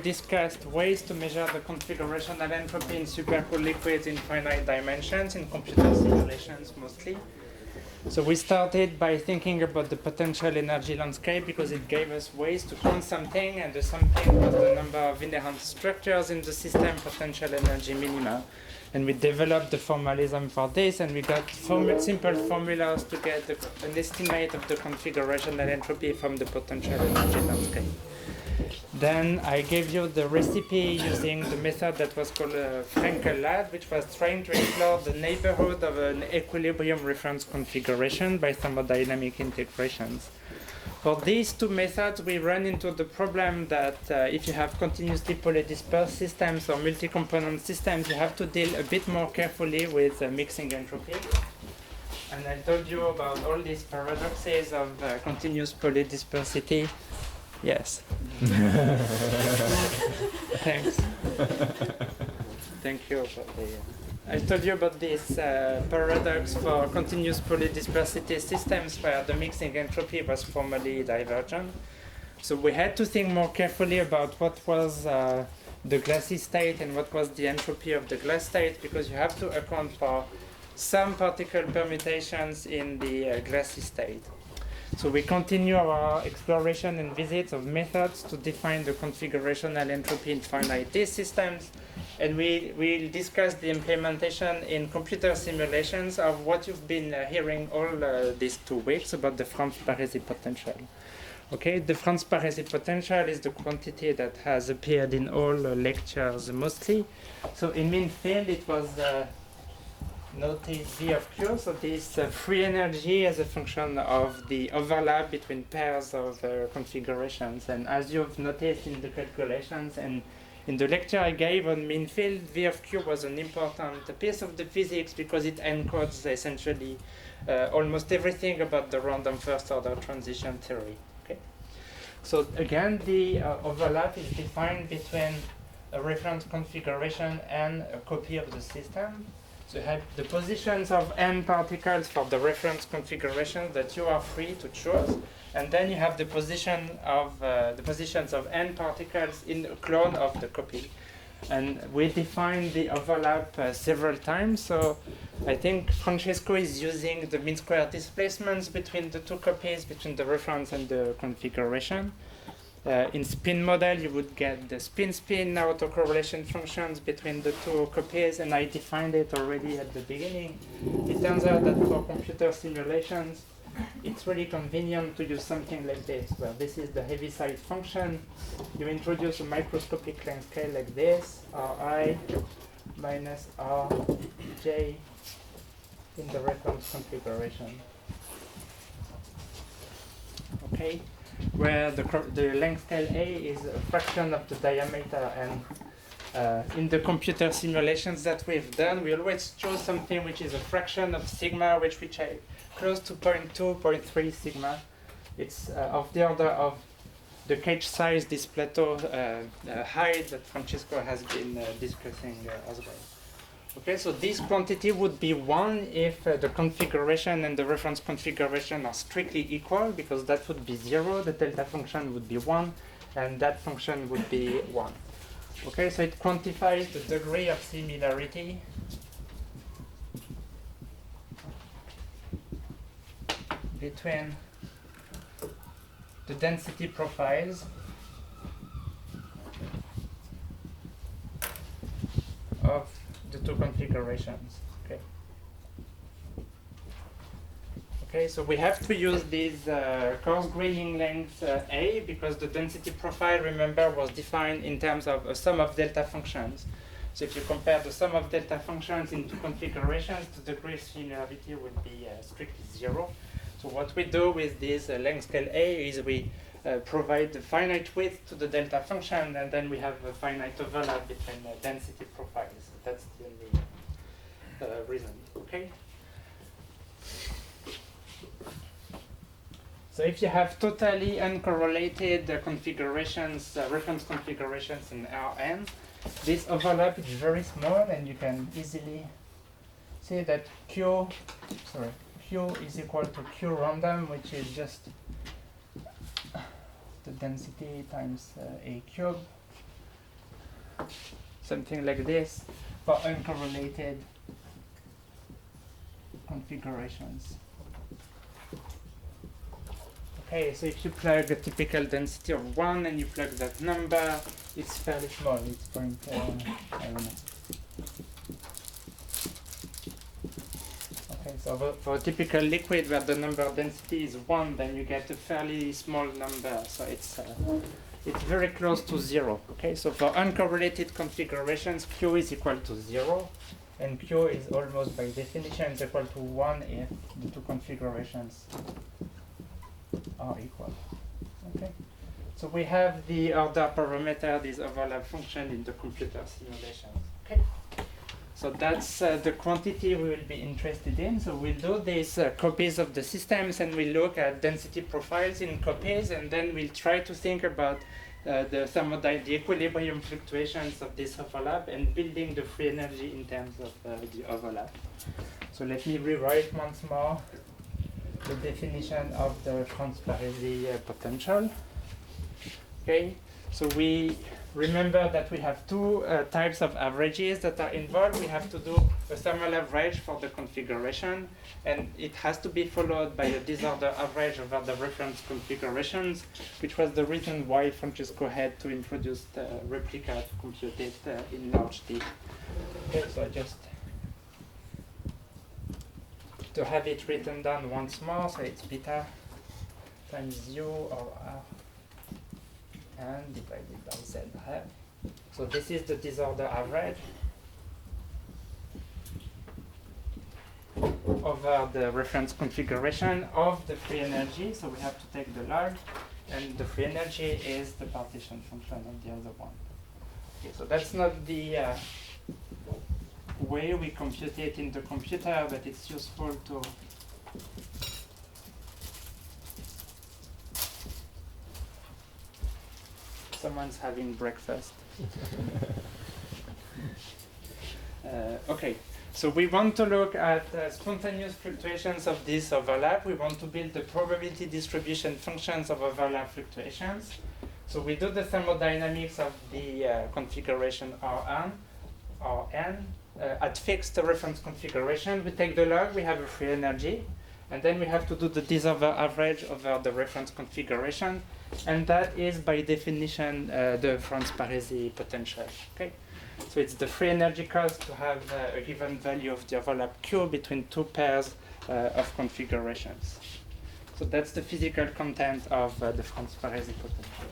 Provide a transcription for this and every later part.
discussed ways to measure the configurational entropy in supercooled liquids in finite dimensions in computer simulations mostly. So we started by thinking about the potential energy landscape because it gave us ways to count something, and the something was the number of inherent structures in the system potential energy minima. And we developed the formalism for this, and we got simple formulas to get an estimate of the configurational entropy from the potential energy landscape. Then I gave you the recipe using the method that was called Frankel-Ladd, which was trying to explore the neighborhood of an equilibrium reference configuration by thermodynamic integrations. For these two methods, we run into the problem that if you have continuously polydispersed systems or multi-component systems, you have to deal a bit more carefully with mixing entropy. And I told you about all these paradoxes of continuous polydispersity. Yes. Thanks. Thank you for the... I told you about this paradox for continuous polydispersity systems where the mixing entropy was formally divergent. So we had to think more carefully about what was the glassy state and what was the entropy of the glass state, because you have to account for some particle permutations in the glassy state. So we continue our exploration and visits of methods to define the configurational entropy in finite D systems, and we'll discuss the implementation in computer simulations of what you've been hearing all these 2 weeks about the Franz-Parisi potential. Okay, the Franz-Parisi potential is the quantity that has appeared in all lectures mostly. So in mean field it was notice V of Q, so this free energy as a function of the overlap between pairs of configurations. And as you've noticed in the calculations and in the lecture I gave on mean field, V of Q was an important piece of the physics because it encodes essentially almost everything about the random first order transition theory. Okay? So again, the overlap is defined between a reference configuration and a copy of the system. So you have the positions of n particles for the reference configuration that you are free to choose, and then you have the positions of n particles in a clone of the copy. And we define the overlap several times. So I think Francesco is using the mean square displacements between the 2 copies, between the reference and the configuration. In spin model, you would get the spin-spin autocorrelation functions between the 2 copies, and I defined it already at the beginning. It turns out that for computer simulations, it's really convenient to use something like this, where this is the Heaviside function. You introduce a microscopic length scale like this, Ri minus Rj in the reference configuration. Okay? Where the length scale A is a fraction of the diameter, and in the computer simulations that we've done, we always choose something which is a fraction of sigma, which are close to 0.2, 0.3 sigma. It's of the order of the cage size, this plateau height that Francesco has been discussing as well. Okay, so this quantity would be 1 if the configuration and the reference configuration are strictly equal, because that would be 0, the delta function would be 1, and that function would be 1. Okay, so it quantifies the degree of similarity between the density profiles of the 2 configurations. Okay, so we have to use this coarse graining length A, because the density profile, remember, was defined in terms of a sum of delta functions. So if you compare the sum of delta functions in 2 configurations, the degree of similarity would be strictly 0. So what we do with this length scale A is we provide the finite width to the delta function, and then we have a finite overlap between density profiles. That's the only reason. Okay. So if you have totally uncorrelated configurations, reference configurations in Rn, this overlap is very small, and you can easily see that Q is equal to Q random, which is just the density times A cubed something like this for uncorrelated configurations. Okay, so if you plug a typical density of 1 and you plug that number, it's fairly small. It's point, I don't know. Okay, so for a typical liquid where the number density is 1, then you get a fairly small number. So it's very close to 0. Okay, so for uncorrelated configurations, Q is equal to 0, and Q is almost by definition is equal to 1 if the two configurations are equal. Okay, so we have the order parameter, this overlap function in the computer simulations. Okay, so that's the quantity we will be interested in. So we'll do these copies of the systems, and we'll look at density profiles in copies, and then we'll try to think about the equilibrium fluctuations of this overlap and building the free energy in terms of the overlap. So let me rewrite once more the definition of the transparency potential. Okay, so we remember that we have two types of averages that are involved. We have to do a thermal average for the configuration, and it has to be followed by a disorder average over the reference configurations, which was the reason why Francesco had to introduce the replica to compute it in large D. Okay, so just to have it written down once more, so it's beta times U or R and divided by Z rep. So this is the disorder average over the reference configuration of the free energy. So we have to take the log, and the free energy is the partition function of the other one. Okay, so that's not the way we compute it in the computer, but it's useful to someone's having breakfast. Okay, so we want to look at spontaneous fluctuations of this overlap. We want to build the probability distribution functions of overlap fluctuations. So we do the thermodynamics of the configuration Rn at fixed reference configuration. We take the log, we have a free energy, and then we have to do the disorder average over the reference configuration, and that is by definition the transparency potential. Okay, so it's the free energy cost to have a given value of the overlap Q between two pairs of configurations. So that's the physical content of the transparency potential.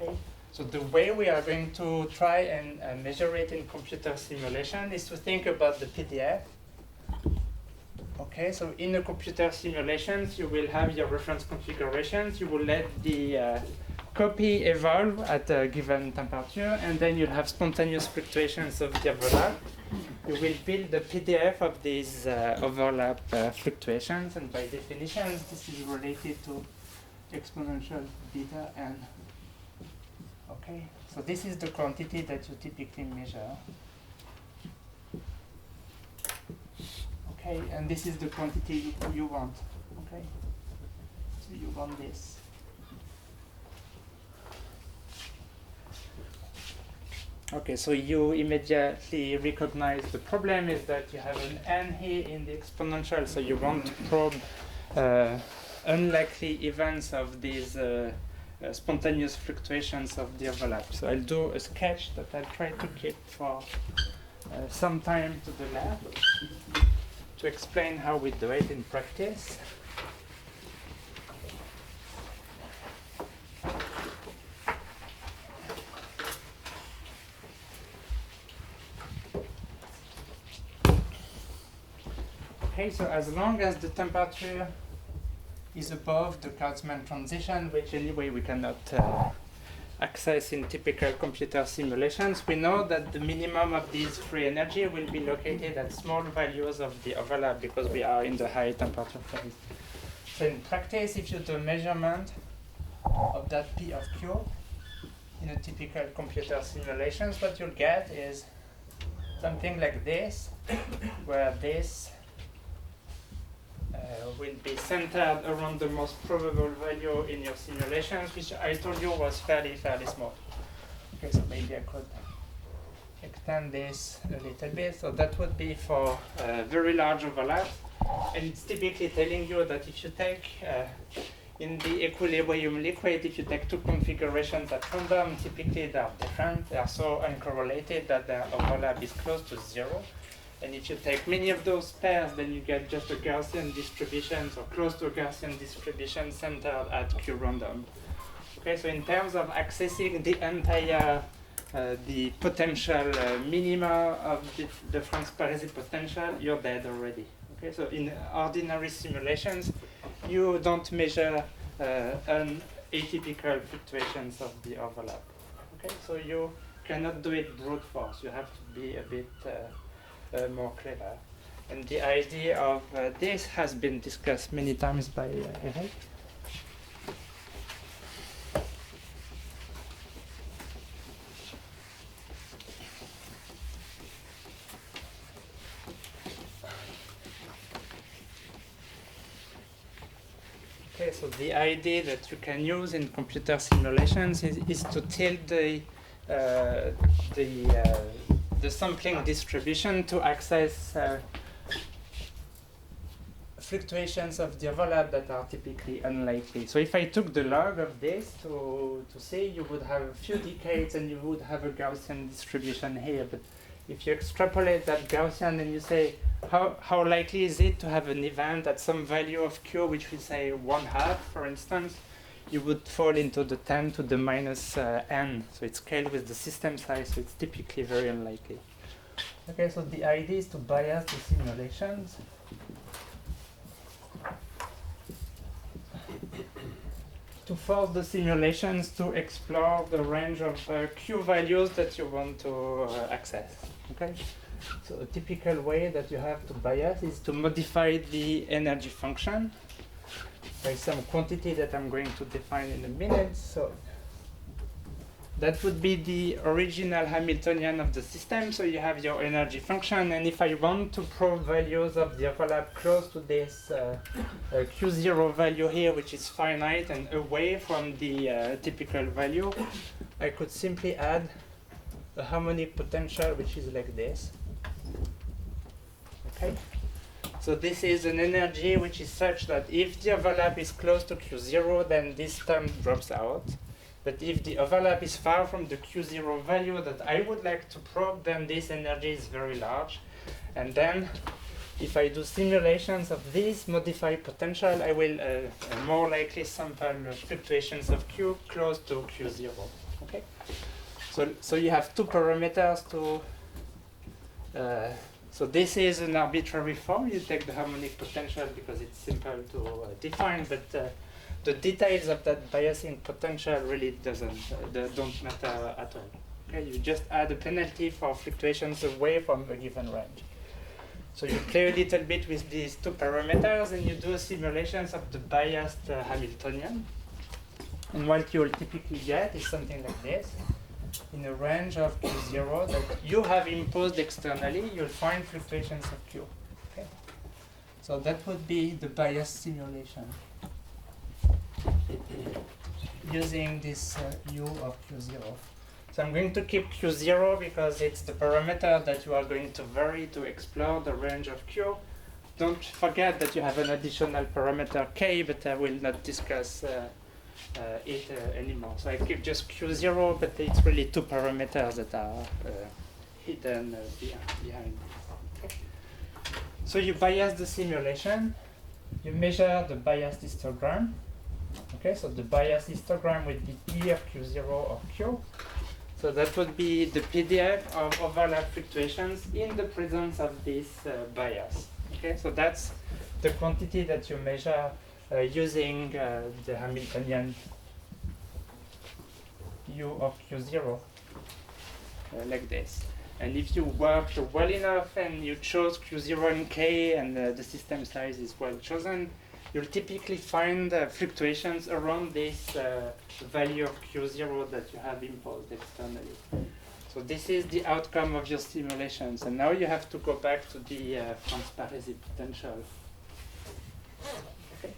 Okay. So the way we are going to try and measure it in computer simulation is to think about the PDF. Okay, so in the computer simulations, you will have your reference configurations. You will let the copy evolve at a given temperature, and then you'll have spontaneous fluctuations of the overlap. You will build the PDF of these overlap fluctuations, and by definition, this is related to exponential beta n. Okay, so this is the quantity that you typically measure. Okay, and this is the quantity you want. Okay, so you want this. Okay, so you immediately recognize the problem is that you have an n here in the exponential, so you want to probe unlikely events of these spontaneous fluctuations of the overlap. So I'll do a sketch that I'll try to keep for some time to the lab to explain how we do it in practice. Okay, so as long as the temperature is above the Kaufman transition, which anyway we cannot access in typical computer simulations, we know that the minimum of this free energy will be located at small values of the overlap because we are in the high temperature phase. So in practice, if you do a measurement of that P of Q in a typical computer simulations, what you'll get is something like this, where this will be centered around the most probable value in your simulations, which I told you was fairly small. Okay, Okay, so maybe I could extend this a little bit. So that would be for very large overlap. And it's typically telling you that if you take, in the equilibrium liquid, if you take two configurations at random, typically they are different. They are so uncorrelated that their overlap is close to 0. And if you take many of those pairs, then you get just a Gaussian distribution, or close to a Gaussian distribution centered at Q random. Okay, so in terms of accessing the entire, the potential minima of the difference Parisi potential, you're dead already. Okay, so in ordinary simulations, you don't measure atypical fluctuations of the overlap. Okay, so you cannot do it brute force. You have to be a bit more clever. And the idea of this has been discussed many times by Eric. Okay, so the idea that you can use in computer simulations is to tilt the sampling distribution to access fluctuations of the overlap that are typically unlikely. So if I took the log of this to see, you would have a few decades and you would have a Gaussian distribution here. But if you extrapolate that Gaussian and you say, how likely is it to have an event at some value of Q, which we say 1/2, for instance, you would fall into the 10 to the minus n. So it's scaled with the system size, so it's typically very unlikely. Okay, so the idea is to bias the simulations. To force the simulations to explore the range of Q values that you want to access. Okay, so a typical way that you have to bias is to modify the energy function by some quantity that I'm going to define in a minute. So that would be the original Hamiltonian of the system. So you have your energy function, and if I want to probe values of the overlap close to this Q0 value here, which is finite and away from the typical value, I could simply add a harmonic potential, which is like this. Okay. So this is an energy which is such that if the overlap is close to Q0, then this term drops out. But if the overlap is far from the Q0 value that I would like to probe, then this energy is very large. And then if I do simulations of this modified potential, I will more likely sample fluctuations of Q close to Q0. Okay? So you have two parameters to so this is an arbitrary form. You take the harmonic potential because it's simple to define, but the details of that biasing potential really don't matter at all. Okay, you just add a penalty for fluctuations away from a given range. So you play a little bit with these two parameters, and you do simulations of the biased Hamiltonian. And what you'll typically get is something like this. In a range of Q0 that you have imposed externally, you'll find fluctuations of Q. Okay? So that would be the bias simulation using this U of Q0. So I'm going to keep Q0 because it's the parameter that you are going to vary to explore the range of Q. Don't forget that you have an additional parameter K, but I will not discuss it anymore. So I keep just Q0, but it's really two parameters that are hidden behind this. Okay. So you bias the simulation, you measure the bias histogram. Okay, so the bias histogram would be P of Q0 of Q. So that would be the PDF of overlap fluctuations in the presence of this bias. Okay, so that's the quantity that you measure using the Hamiltonian U of Q0 like this. And if you work well enough and you chose Q0 and K and the system size is well chosen, you'll typically find fluctuations around this value of Q0 that you have imposed externally. So this is the outcome of your simulations. And now you have to go back to the Franz Parisi potential. Okay.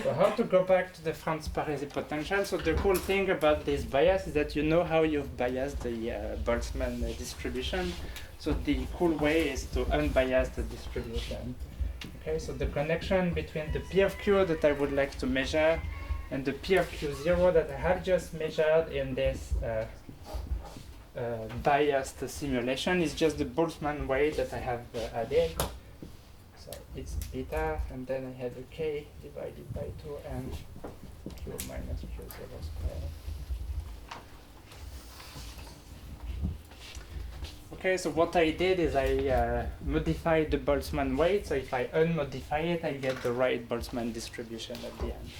So how to go back to the Franz-Parisi potential? So the cool thing about this bias is that you know how you've biased the Boltzmann distribution. So the cool way is to unbias the distribution. Okay, so the connection between the P of Q that I would like to measure and the P of Q0 that I have just measured in this biased simulation is just the Boltzmann weight that I have added. So it's beta, and then I have a k divided by 2 and q minus q0 squared. Okay, so what I did is I modified the Boltzmann weight. So if I unmodify it, I get the right Boltzmann distribution at the end.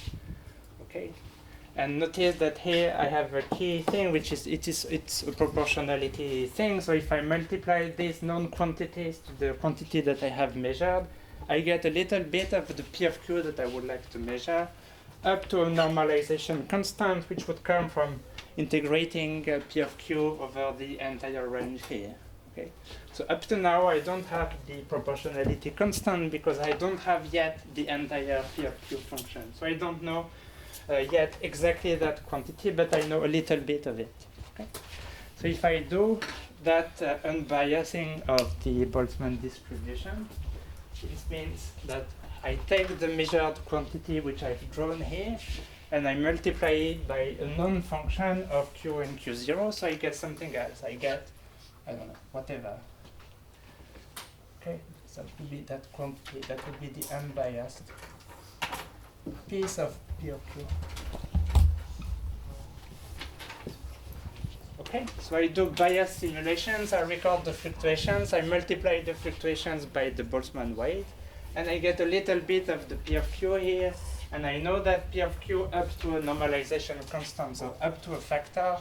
Okay, and notice that here I have a key thing, which is it's a proportionality thing. So if I multiply these known quantities to the quantity that I have measured, I get a little bit of the P of Q that I would like to measure, up to a normalization constant, which would come from integrating P of Q over the entire range here. Okay, so up to now I don't have the proportionality constant because I don't have yet the entire P of Q function. So I don't know yet exactly that quantity, but I know a little bit of it. Okay, so if I do that unbiasing of the Boltzmann distribution, this means that I take the measured quantity which I've drawn here, and I multiply it by a known function of Q and Q0, so I get something else. I get, I don't know, whatever. Okay, so that would be that quantity, that would be the unbiased piece of P of Q. Okay, so I do bias simulations, I record the fluctuations, I multiply the fluctuations by the Boltzmann weight, and I get a little bit of the P of Q here, and I know that P of Q up to a normalization constant, so up to a factor.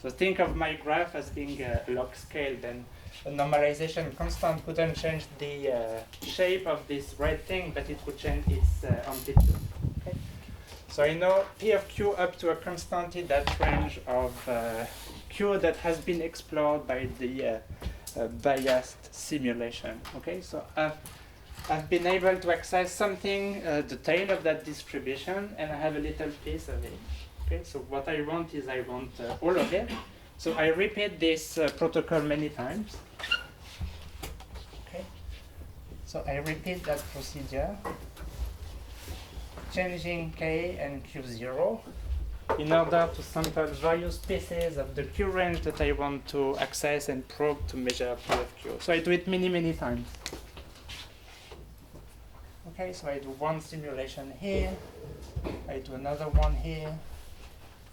So think of my graph as being a log scale, then a normalization constant wouldn't change the shape of this red thing, but it would change its amplitude. Okay? So I know P of Q up to a constant in that range of Q that has been explored by the biased simulation. Okay, so I've been able to access something, the tail of that distribution, and I have a little piece of it. Okay, so what I want is I want all of it. So I repeat this protocol many times. Okay, so I repeat that procedure, changing K and Q0 in order to sample various pieces of the Q range that I want to access and probe to measure P of Q. So I do it many, many times. Okay, so I do one simulation here, I do another one here,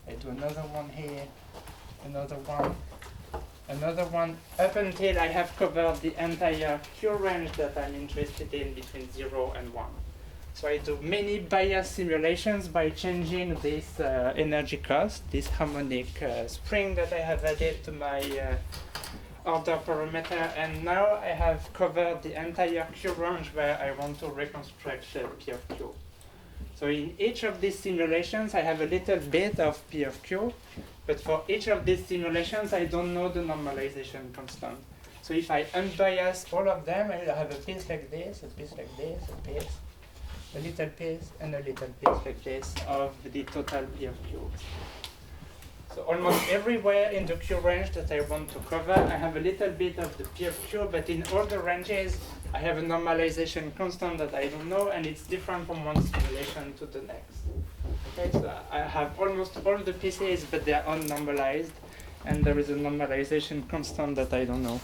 I do another one here, another one, up until I have covered the entire Q range that I'm interested in between 0 and 1. So I do many bias simulations by changing this energy cost, this harmonic spring that I have added to my order parameter, and now I have covered the entire Q range where I want to reconstruct P of Q. So in each of these simulations, I have a little bit of P of Q, but for each of these simulations, I don't know the normalization constant. So if I unbias all of them, I will have a piece like this, a piece like this, a piece, a little piece, and a little piece like this of the total P of Q. So almost everywhere in the Q range that I want to cover, I have a little bit of the P of Q, but in all the ranges, I have a normalization constant that I don't know, and it's different from one simulation to the next. Okay, so I have almost all the pieces, but they are unnormalized, and there is a normalization constant that I don't know.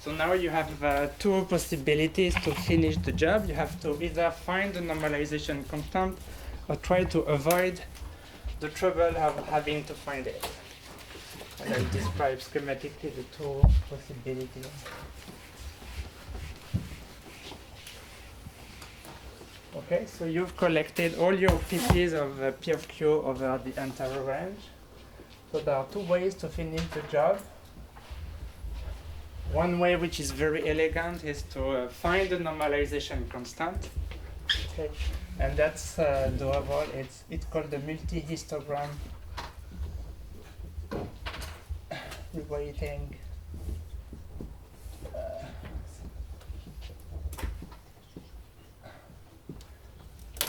So now you have two possibilities to finish the job. You have to either find the normalization constant or try to avoid the trouble of having to find it. And I'll describe schematically the two possibilities. Okay, so you've collected all your pieces of P of Q over the entire range. So there are two ways to finish the job. One way, which is very elegant, is to find the normalization constant. Okay, and that's doable. It's called the multi-histogram reweighting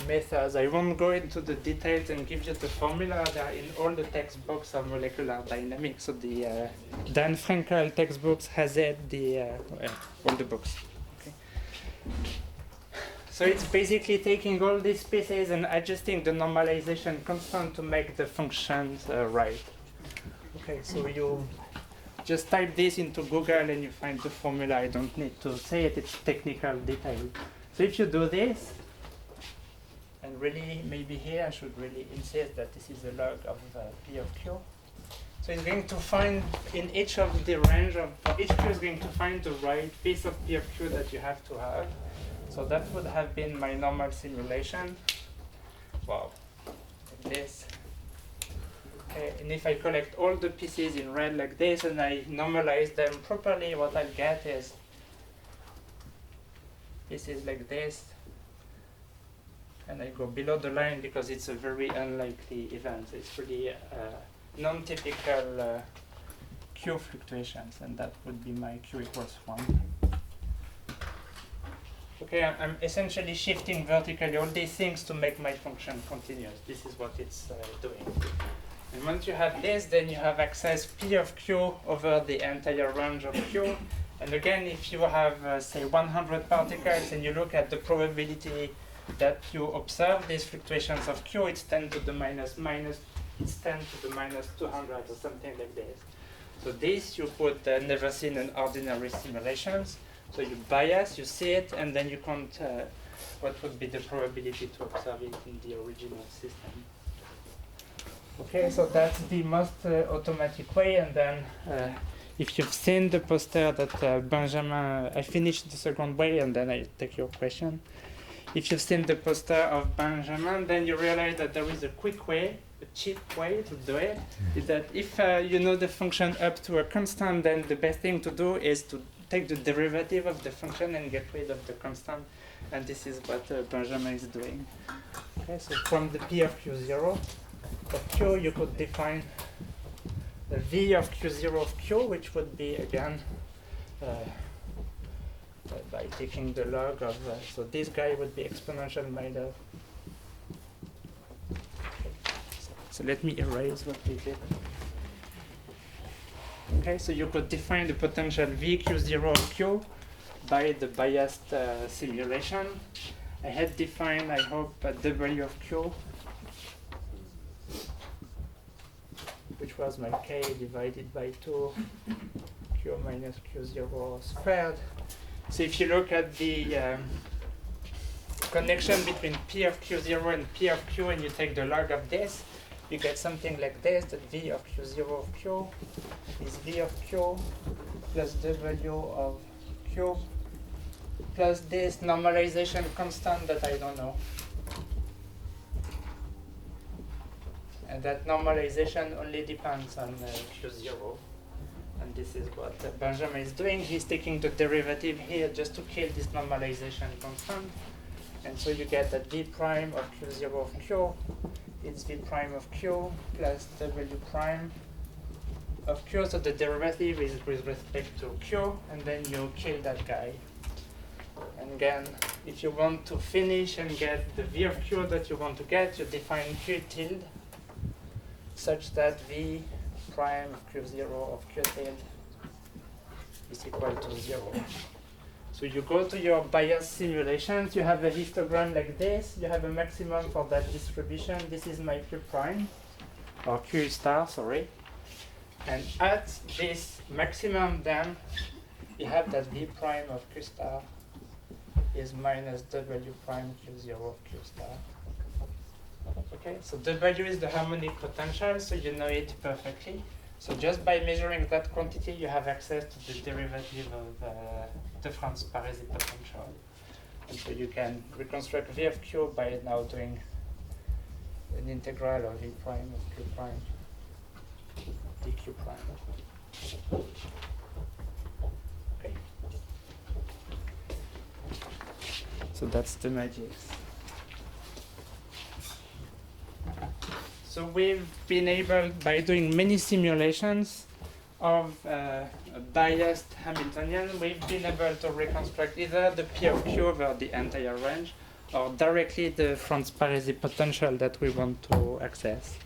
methods. I won't go into the details and give you the formula. They are in all the textbooks of molecular dynamics. So the Dan Frankel textbooks has it, all the books. Okay. So it's basically taking all these pieces and adjusting the normalization constant to make the functions right. Okay, so you just type this into Google and you find the formula. I don't need to say it, it's technical detail. So if you do this, and really maybe here I should really insist that this is a log of P of Q. So it's going to find in each of the range of, for each Q is going to find the right piece of P of Q that you have to have. So that would have been my normal simulation. Wow, like this. Okay, and if I collect all the pieces in red like this and I normalize them properly, what I'll get is pieces like this. And I go below the line because it's a very unlikely event. It's really non-typical Q fluctuations, and that would be my Q equals 1. Okay, I'm essentially shifting vertically all these things to make my function continuous. This is what it's doing. And once you have this, then you have access P of Q over the entire range of Q. And again, if you have, say, 100 particles and you look at the probability that you observe these fluctuations of Q, it's 10 to the it's 10 to the minus 200 or something like this. So this you would never see in ordinary simulations. So you bias, you see it, and then you count what would be the probability to observe it in the original system. Okay, so that's the most automatic way, and then if you've seen the poster that Benjamin, I finished the second way, and then I take your question. If you've seen the poster of Benjamin, then you realize that there is a quick way, a cheap way to do it, is that if you know the function up to a constant, then the best thing to do is to take the derivative of the function and get rid of the constant, and this is what Benjamin is doing. Okay, so from the P of Q0 of Q, you could define the V of Q0 of Q, which would be, again, by taking the log of, so this guy would be exponential minus. So let me erase what we did. Okay, so you could define the potential VQ0 of Q by the biased simulation. I had defined, I hope, a W of Q, which was my K divided by 2, Q minus Q0 squared. So if you look at the connection between P of Q0 and P of Q and you take the log of this, you get something like this, that V of Q0 of Q is V of Q plus W of Q plus this normalization constant that I don't know. And that normalization only depends on Q0. And this is what Benjamin is doing. He's taking the derivative here just to kill this normalization constant. And so you get that V prime of Q0 of Q is V prime of Q plus W prime of Q. So the derivative is with respect to Q, and then you kill that guy. And again, if you want to finish and get the V of Q that you want to get, you define Q tilde such that V prime of Q0 of Q tilde is equal to 0. So you go to your bias simulations, you have a histogram like this, you have a maximum for that distribution. This is my Q prime, or Q star, sorry. And at this maximum then, you have that V prime of Q star is minus W prime Q0 of Q star. Okay, so W is the harmonic potential, so you know it perfectly. So just by measuring that quantity, you have access to the derivative of difference Parisi potential. And so you can reconstruct V of Q by now doing an integral of V prime of Q prime dQ prime. Okay. So that's the magic. So we've been able, by doing many simulations of a biased Hamiltonian, we've been able to reconstruct either the P of Q over the entire range, or directly the Franz Parisi potential that we want to access.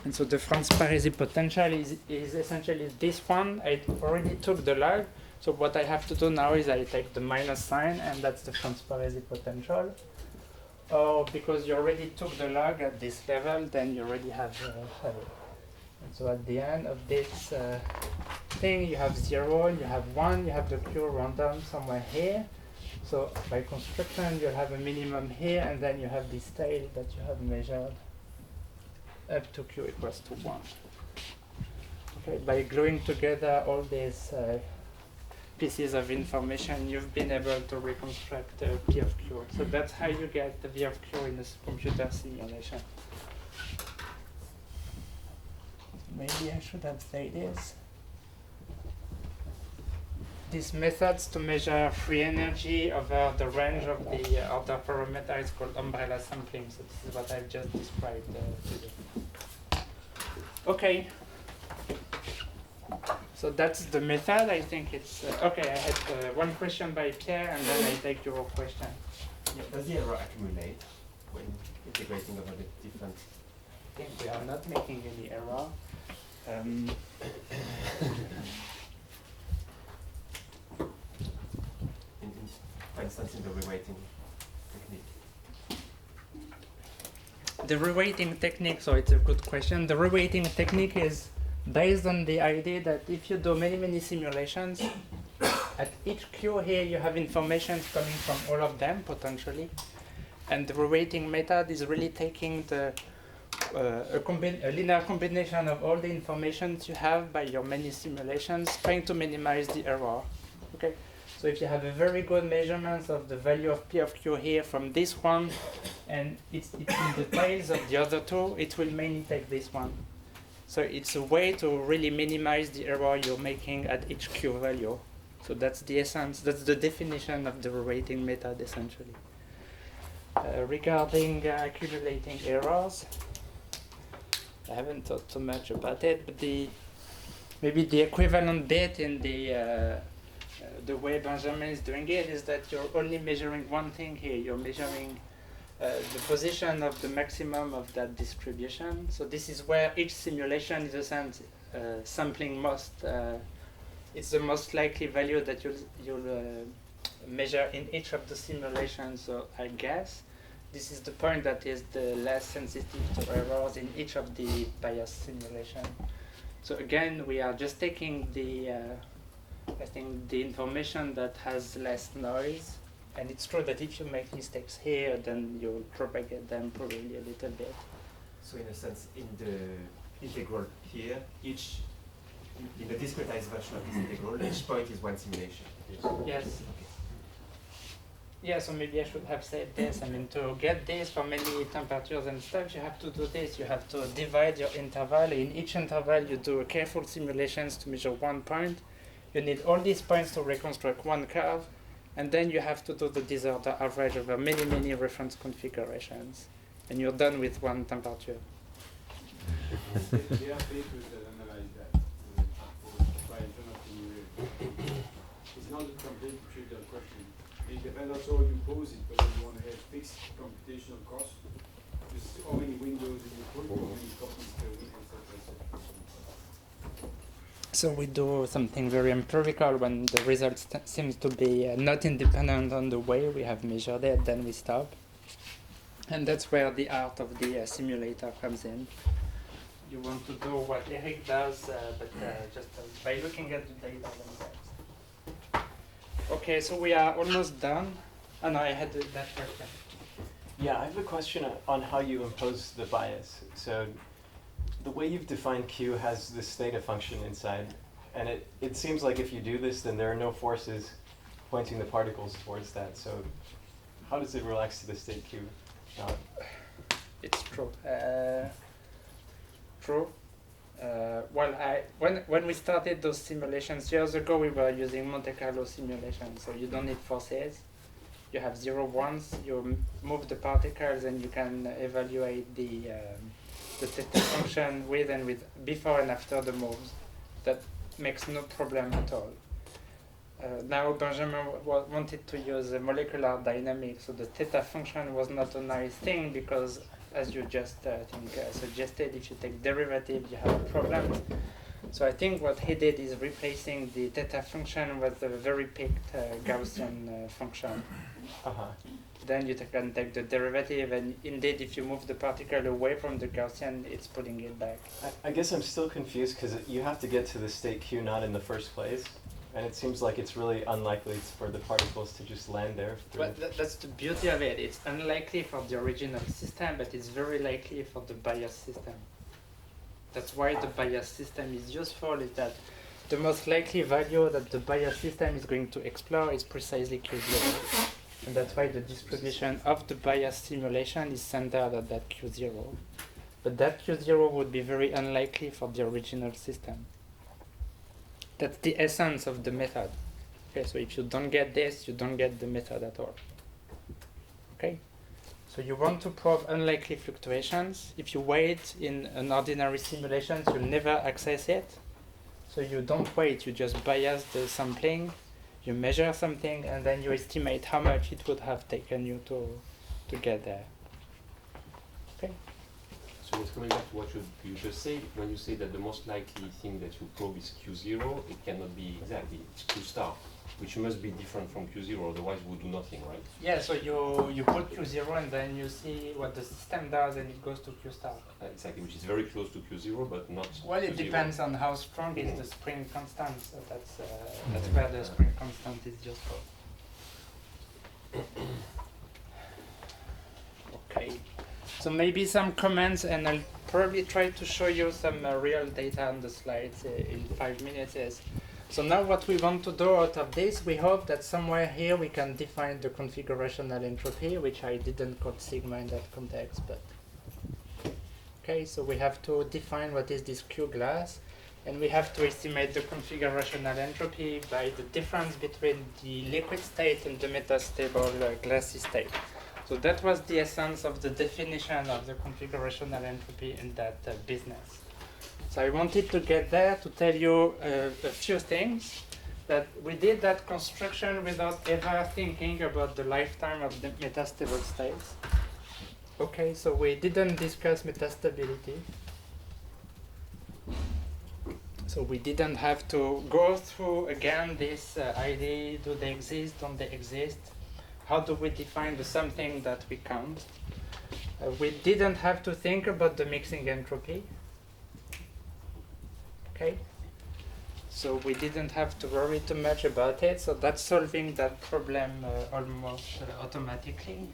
And so the Franz Parisi potential is essentially this one. I already took the log. So what I have to do now is I take the minus sign, and that's the Franz Parisi potential. Or because you already took the log at this level, then you already have it. And so at the end of this thing, you have 0, you have 1, you have the Q random somewhere here. So by construction, you'll have a minimum here, and then you have this tail that you have measured up to Q equals to 1. Okay, by gluing together all these pieces of information, you've been able to reconstruct P of Q. So that's how you get the V of Q in a computer simulation. Maybe I should have said this. These methods to measure free energy over the range of the order parameter is called umbrella sampling. So this is what I've just described today. Okay. So that's the method. I think it's okay. I had one question by Pierre, and then I take your question. Yeah, does the error accumulate when integrating over the different? I think we are not making any error. For instance, in the reweighting technique. The reweighting technique. So it's a good question. The reweighting technique is based on the idea that if you do many simulations, at each Q here you have information coming from all of them potentially, and the reweighting method is really taking the a linear combination of all the informations you have by your many simulations, trying to minimize the error. Okay, so if you have a very good measurement of the value of P of Q here from this one, and it's in the tails of the other two, it will mainly take this one. So it's a way to really minimize the error you're making at each Q value. So that's the essence, that's the definition of the reweighting method essentially. Regarding accumulating errors, I haven't thought too much about it, but maybe the equivalent bit in the way Benjamin is doing it is that you're only measuring one thing here. You're measuring the position of the maximum of that distribution. So this is where each simulation is a sense sampling most. It's the most likely value that you'll measure in each of the simulations. So I guess this is the point that is the less sensitive to errors in each of the bias simulation. So again, we are just taking the I think the information that has less noise. And it's true that if you make mistakes here, then you'll propagate them probably a little bit. So in a sense, in the integral here, in the discretized version of this integral, each point is one simulation. Yes. Okay. Yeah, so maybe I should have said this. I mean, to get this for many temperatures and stuff, you have to do this. You have to divide your interval. In each interval, you do careful simulations to measure one point. You need all these points to reconstruct one curve. And then you have to do the disorder average over many reference configurations. And you're done with one temperature. There are papers that analyze that. It's not a complete trivial question. It depends also how you pose it, whether you want to have fixed computational costs, just how many windows you put, how many copies per week, etc. So we do something very empirical when the results seems to be not independent on the way we have measured it, then we stop. And that's where the art of the simulator comes in. You want to do what Eric does, but just by looking at the data themselves. Okay, so we are almost done. Oh no, I had that question. Yeah, I have a question on how you impose the bias. So the way you've defined Q has this theta function inside, and it seems like if you do this, then there are no forces pointing the particles towards that. So how does it relax to the state Q? It's true. True. Well, when we started those simulations years ago, we were using Monte Carlo simulations, so you don't need forces. You have 0 1s, you move the particles, and you can evaluate the the theta function with and with before and after the moves. That makes no problem at all. Now Benjamin wanted to use molecular dynamics, so the theta function was not a nice thing because, as you just suggested, if you take derivative, you have a problem. So I think what he did is replacing the theta function with a very picked Gaussian function. Then you can take the derivative, and indeed, if you move the particle away from the Gaussian, it's pulling it back. I guess I'm still confused because you have to get to the state Q naught in the first place. And it seems like it's really unlikely for the particles to just land there. Well, that's the beauty of it. It's unlikely for the original system, but it's very likely for the bias system. That's why the bias system is useful, is that the most likely value that the bias system is going to explore is precisely Q0. And that's why the distribution of the bias simulation is centered at that Q0. But that Q0 would be very unlikely for the original system. That's the essence of the method. Okay, so if you don't get this, you don't get the method at all. Okay, so you want to probe unlikely fluctuations. If you wait in an ordinary simulation, you'll never access it. So you don't wait, you just bias the sampling, you measure something, and then you estimate how much it would have taken you to get there. Okay. So it's coming back to what you just said. When you say that the most likely thing that you probe is Q0, it cannot be exactly, it's Q star, which must be different from Q0, otherwise we would do nothing, right? Yeah, so you put Q0 and then you see what the system does and it goes to Q star. Exactly, which is very close to Q0, but not Well, it Q0. depends on how strong is the spring constant, so that's where the spring constant is useful. Okay. So maybe some comments, and I'll probably try to show you some real data on the slides in 5 minutes. So now what we want to do out of this, we hope that somewhere here we can define the configurational entropy, which I didn't call sigma in that context, but okay, so we have to define what is this Q glass, and we have to estimate the configurational entropy by the difference between the liquid state and the metastable glassy state. So that was the essence of the definition of the configurational entropy in that business. So I wanted to get there to tell you a few things. That we did that construction without ever thinking about the lifetime of the metastable states. Okay, so we didn't discuss metastability. So we didn't have to go through again this idea, do they exist, don't they exist? How do we define the something that we count? We didn't have to think about the mixing entropy. Okay, so we didn't have to worry too much about it. So that's solving that problem almost automatically.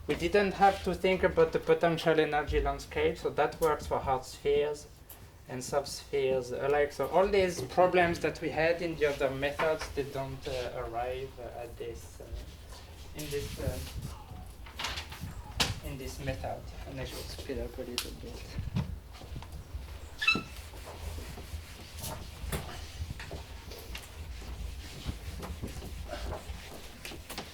We didn't have to think about the potential energy landscape. So that works for hard spheres and soft spheres alike. So all these problems that we had in the other methods, they don't arrive at this. In this method, and I should speed up a little bit.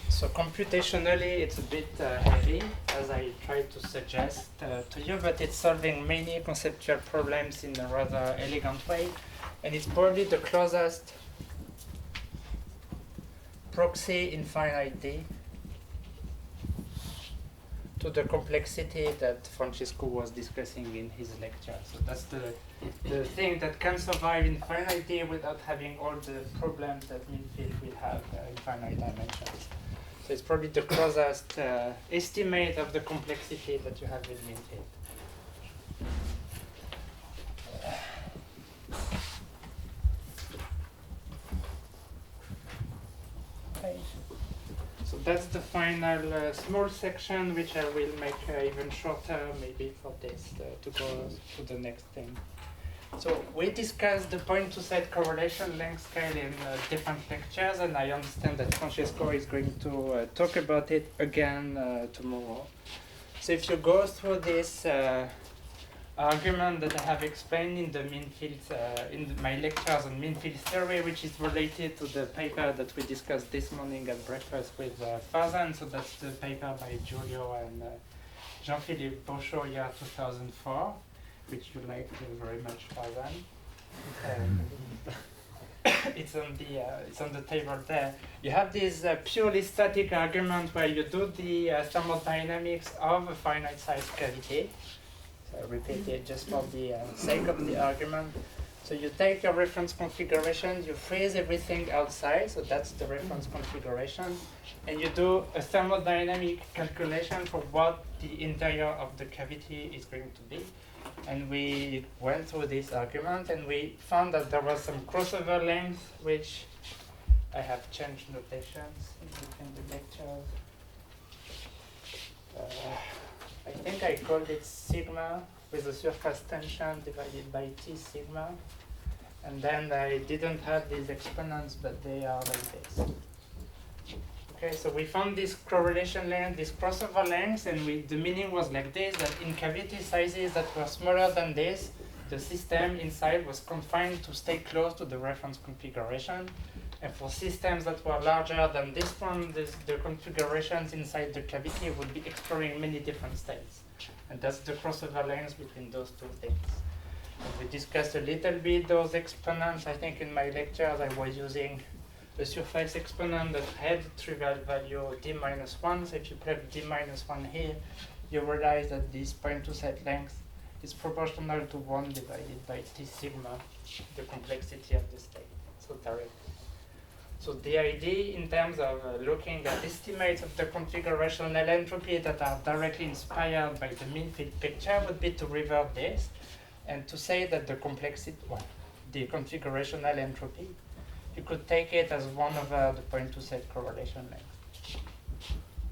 So computationally, it's a bit heavy, as I tried to suggest to you, but it's solving many conceptual problems in a rather elegant way, and it's probably the closest proxy in finite D to the complexity that Francesco was discussing in his lecture. So that's the thing that can survive in finite D without having all the problems that mean field will have in finite dimensions. So it's probably the closest estimate of the complexity that you have in mean field. Okay. So that's the final small section, which I will make even shorter, maybe for this, to go to the next thing. So we discussed the point-to-set correlation length scale in different lectures, and I understand that Francesco is going to talk about it again tomorrow. So if you go through this argument that I have explained in the mean field, in my lectures on mean field theory, which is related to the paper that we discussed this morning at breakfast with Fazan. So that's the paper by Giulio and Jean-Philippe Bochot, year 2004. which you like very much, Farzan. It's on the table there. You have this purely static argument where you do the thermodynamics of a finite size cavity. So I repeat it just for the sake of the argument. So you take your reference configuration, you freeze everything outside, so that's the reference configuration, and you do a thermodynamic calculation for what the interior of the cavity is going to be. And we went through this argument, and we found that there was some crossover length, which I have changed notations in the lectures. I think I called it sigma with the surface tension divided by T sigma. And then I didn't have these exponents, but they are like this. Okay, so we found this correlation length, this crossover length, and the meaning was like this, that in cavity sizes that were smaller than this, the system inside was confined to stay close to the reference configuration. And for systems that were larger than this one, the configurations inside the cavity would be exploring many different states. And that's the crossover length between those two things. And we discussed a little bit those exponents. I think in my lectures I was using the surface exponent that had trivial value d-1. So if you plug d-1 here, you realize that this point to set length is proportional to 1 divided by T sigma, the complexity of the state, so directly. So the idea in terms of looking at estimates of the configurational entropy that are directly inspired by the mean field picture would be to revert this and to say that the complexity, well, the configurational entropy, you could take it as 1 over the point to set correlation length.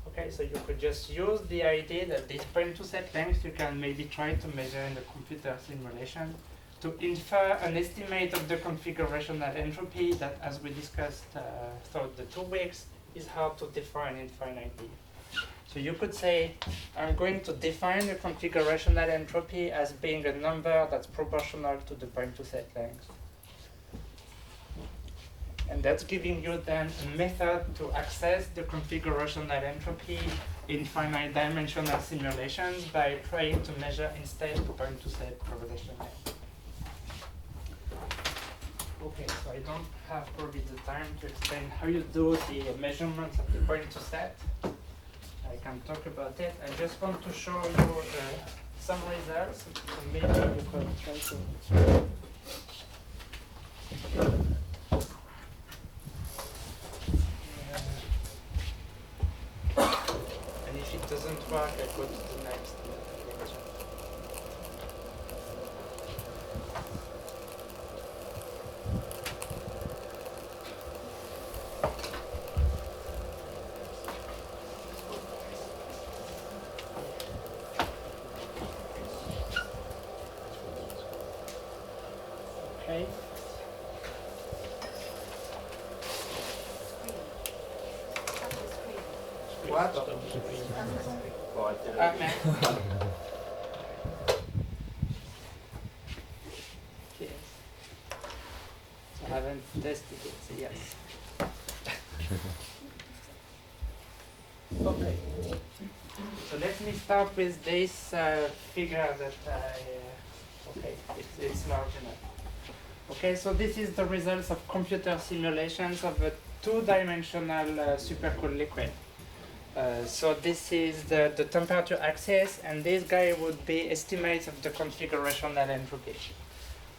Okay, so you could just use the idea that this point to set length you can maybe try to measure in the computer simulation to infer an estimate of the configurational entropy that, as we discussed throughout the 2 weeks, is hard to define infinitely. So you could say, I'm going to define the configurational entropy as being a number that's proportional to the point to set length. And that's giving you then a method to access the configurational entropy in finite dimensional simulations by trying to measure instead the point to set correlation length. Okay, so I don't have probably the time to explain how you do the measurements of the point to set. I can talk about it. I just want to show you some results. So maybe you could try to. And if it doesn't work, I go to the next lecture. Okay. What? Okay. Yes. So I haven't tested it, so yes. Okay. So let me start with this figure that okay, it's large enough. Okay, so this is the results of computer simulations of a 2-dimensional supercooled liquid. So this is the temperature axis, and this guy would be estimates of the configurational entropy.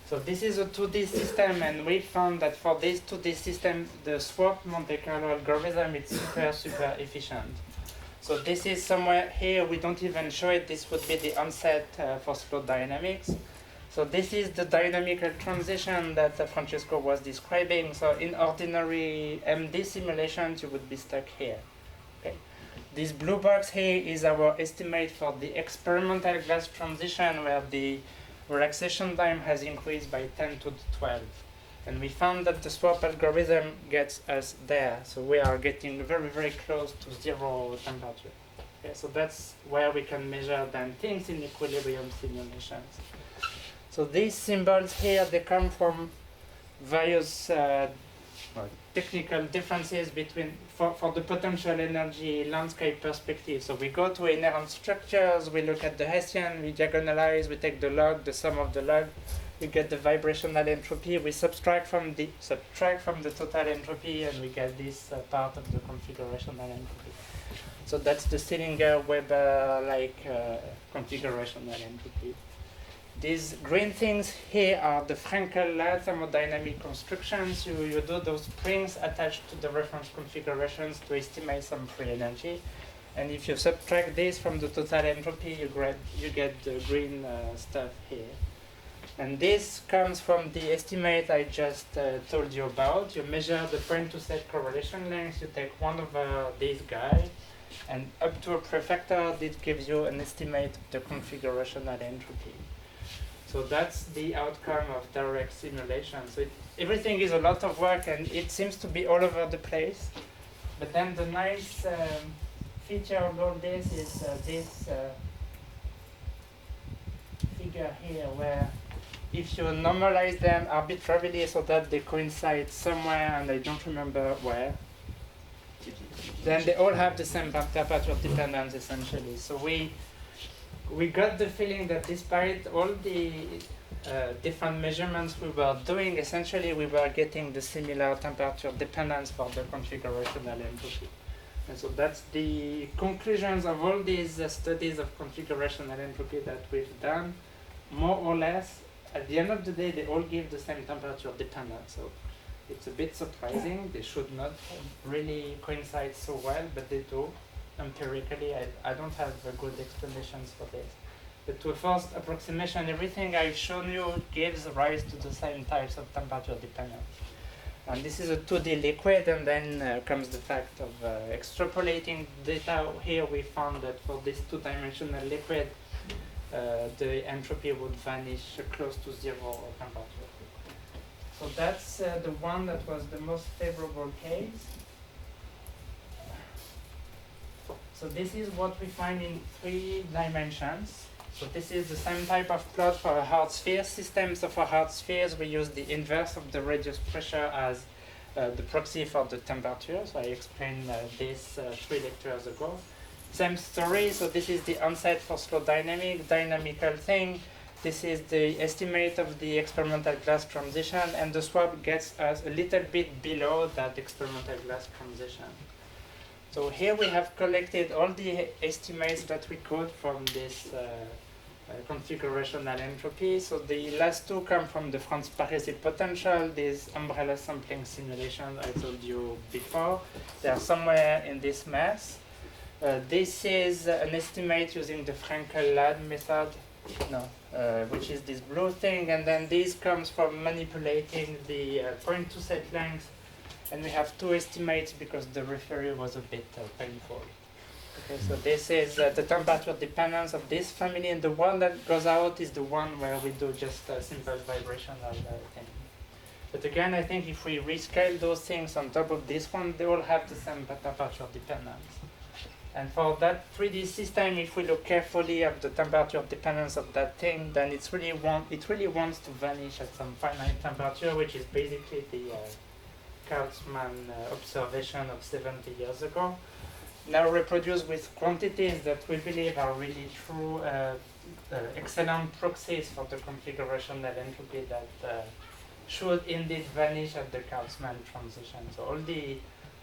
So this is a 2D system, and we found that for this 2D system, the swap Monte Carlo algorithm is super efficient. So this is somewhere here, we don't even show it, this would be the onset for slow dynamics. So this is the dynamical transition that Francesco was describing. So in ordinary MD simulations, you would be stuck here. Okay. This blue box here is our estimate for the experimental glass transition where the relaxation time has increased by 10 to the 12. And we found that the swap algorithm gets us there. So we are getting very close to 0 temperature. Okay, so that's where we can measure then things in equilibrium simulations. So these symbols here, they come from various technical differences between for the potential energy landscape perspective. So we go to inherent structures, we look at the Hessian, we diagonalize, we take the log, the sum of the log, we get the vibrational entropy, we subtract from the total entropy, and we get this part of the configurational entropy. So that's the Stillinger-Weber-like configurational entropy. These green things here are the Frankel thermodynamic constructions. You do those springs attached to the reference configurations to estimate some free energy. And if you subtract this from the total entropy, you get the green stuff here. And this comes from the estimate I just told you about. You measure the point-to-set correlation length, you take 1 over this guy, and up to a prefactor, this gives you an estimate of the configurational entropy. So that's the outcome of direct simulation. So everything is a lot of work, and it seems to be all over the place. But then the nice feature of all this is this figure here, where if you normalize them arbitrarily so that they coincide somewhere, and I don't remember where, then they all have the same temperature dependence essentially. So we got the feeling that despite all the different measurements we were doing, essentially we were getting the similar temperature dependence for the configurational entropy. And so that's the conclusions of all these studies of configurational entropy that we've done. More or less, at the end of the day, they all give the same temperature dependence. So it's a bit surprising. They should not really coincide so well, but they do. Empirically, I don't have good explanations for this. But to a first approximation, everything I've shown you gives rise to the same types of temperature dependence. And this is a 2D liquid, and then comes the fact of extrapolating data. Here we found that for this 2-dimensional liquid, the entropy would vanish close to 0 temperature. So that's the one that was the most favorable case. So this is what we find in 3 dimensions. So this is the same type of plot for a hard sphere system. So for hard spheres, we use the inverse of the radius pressure as the proxy for the temperature. So I explained this 3 lectures ago. Same story. So this is the onset for slow dynamical thing. This is the estimate of the experimental glass transition, and the swap gets us a little bit below that experimental glass transition. So here we have collected all the estimates that we could from this configurational entropy. So the last 2 come from the Franz-Parisi potential, these umbrella sampling simulations I told you before. They are somewhere in this mess. This is an estimate using the Frankel-Lad method, which is this blue thing, and then this comes from manipulating the point-to-set length. And we have 2 estimates because the referee was a bit painful. Okay, so this is the temperature dependence of this family, and the one that goes out is the one where we do just a simple vibrational thing. But again, I think if we rescale those things on top of this one, they all have the same temperature dependence. And for that 3D system, if we look carefully at the temperature dependence of that thing, then it really wants to vanish at some finite temperature, which is basically the Kaufman observation of 70 years ago, now reproduced with quantities that we believe are really true, excellent proxies for the configurational entropy that should indeed vanish at the Kaufman transition. So all the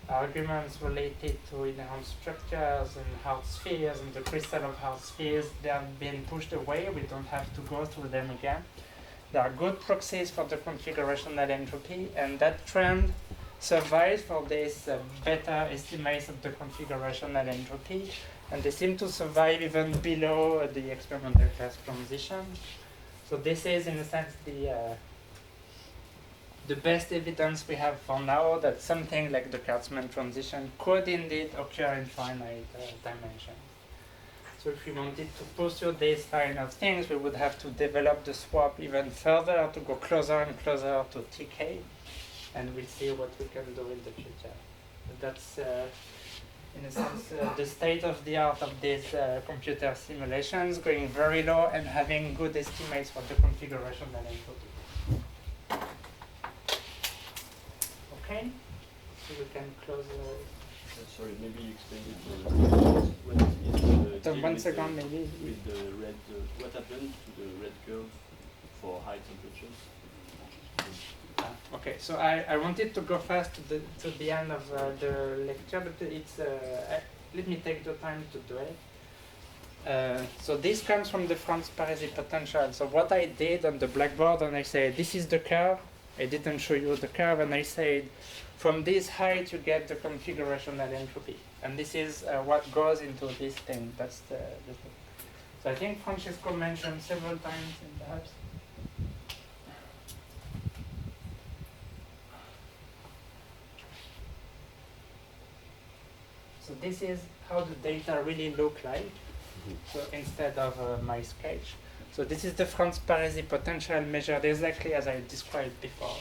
arguments related to inherent structures and hard spheres and the crystal of hard spheres, they have been pushed away. We don't have to go through them again. They are good proxies for the configurational entropy, and that trend survives for these better estimates of the configurational entropy, and they seem to survive even below the experimental class transition. So this is, in a sense, the best evidence we have for now that something like the Kaufman transition could indeed occur in finite dimensions. So if we wanted to pursue these kind of things, we would have to develop the swap even further to go closer and closer to TK, and we'll see what we can do in the future. But that's, in a sense, the state of the art of these computer simulations, going very low and having good estimates for the configuration and entropy. Okay. can close. Sorry, maybe you explain it. What is One second, maybe. with the red? What happened to the red curve for high temperatures? Okay, so I wanted to go fast to the end of the lecture, but it's let me take the time to do it. So this comes from the Franz-Parisi potential. So what I did on the blackboard, and I said, this is the curve. I didn't show you the curve, and I said, from this height you get the configurational entropy. And this is what goes into this thing. That's the thing. So I think Francesco mentioned several times in the apps. So this is how the data really look like. So instead of my sketch. So this is the Franz-Parisi potential measured exactly as I described before.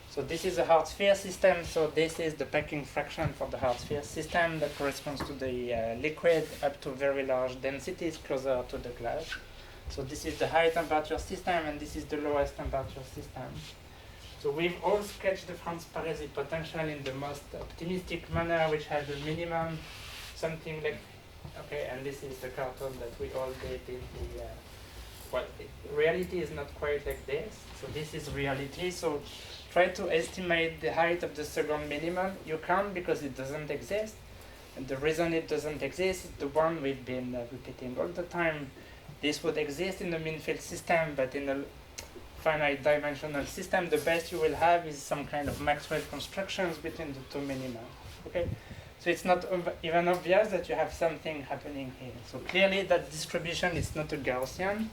So this is a hard sphere system. So this is the packing fraction for the hard sphere system that corresponds to the liquid up to very large densities closer to the glass. So this is the high temperature system, and this is the lowest temperature system. So we've all sketched the Franz-Parisi potential in the most optimistic manner, which has a minimum something like, okay, and this is the cartoon that we all did in the, well, reality is not quite like this. So this is reality. So try to estimate the height of the second minimum. You can't because it doesn't exist. And the reason it doesn't exist is the one we've been repeating all the time. This would exist in the mean field system, but in a finite dimensional system, the best you will have is some kind of Maxwell constructions between the two minima. Okay, so it's not even obvious that you have something happening here. So clearly that distribution is not a Gaussian.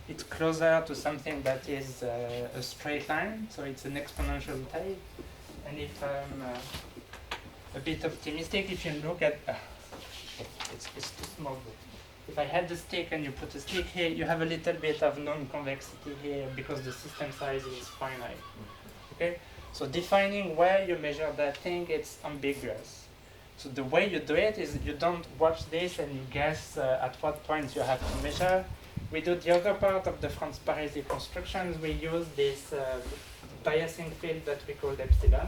It's closer to something that is a straight line. So it's an exponential type. And if I'm a bit optimistic, if you look at, it's too small. If I had the stick and you put a stick here, you have a little bit of non-convexity here because the system size is finite. Okay, so defining where you measure that thing, it's ambiguous. So the way you do it is you don't watch this and you guess at what points you have to measure. We do the other part of the Franz-Parisi constructions. We use this biasing field that we call epsilon,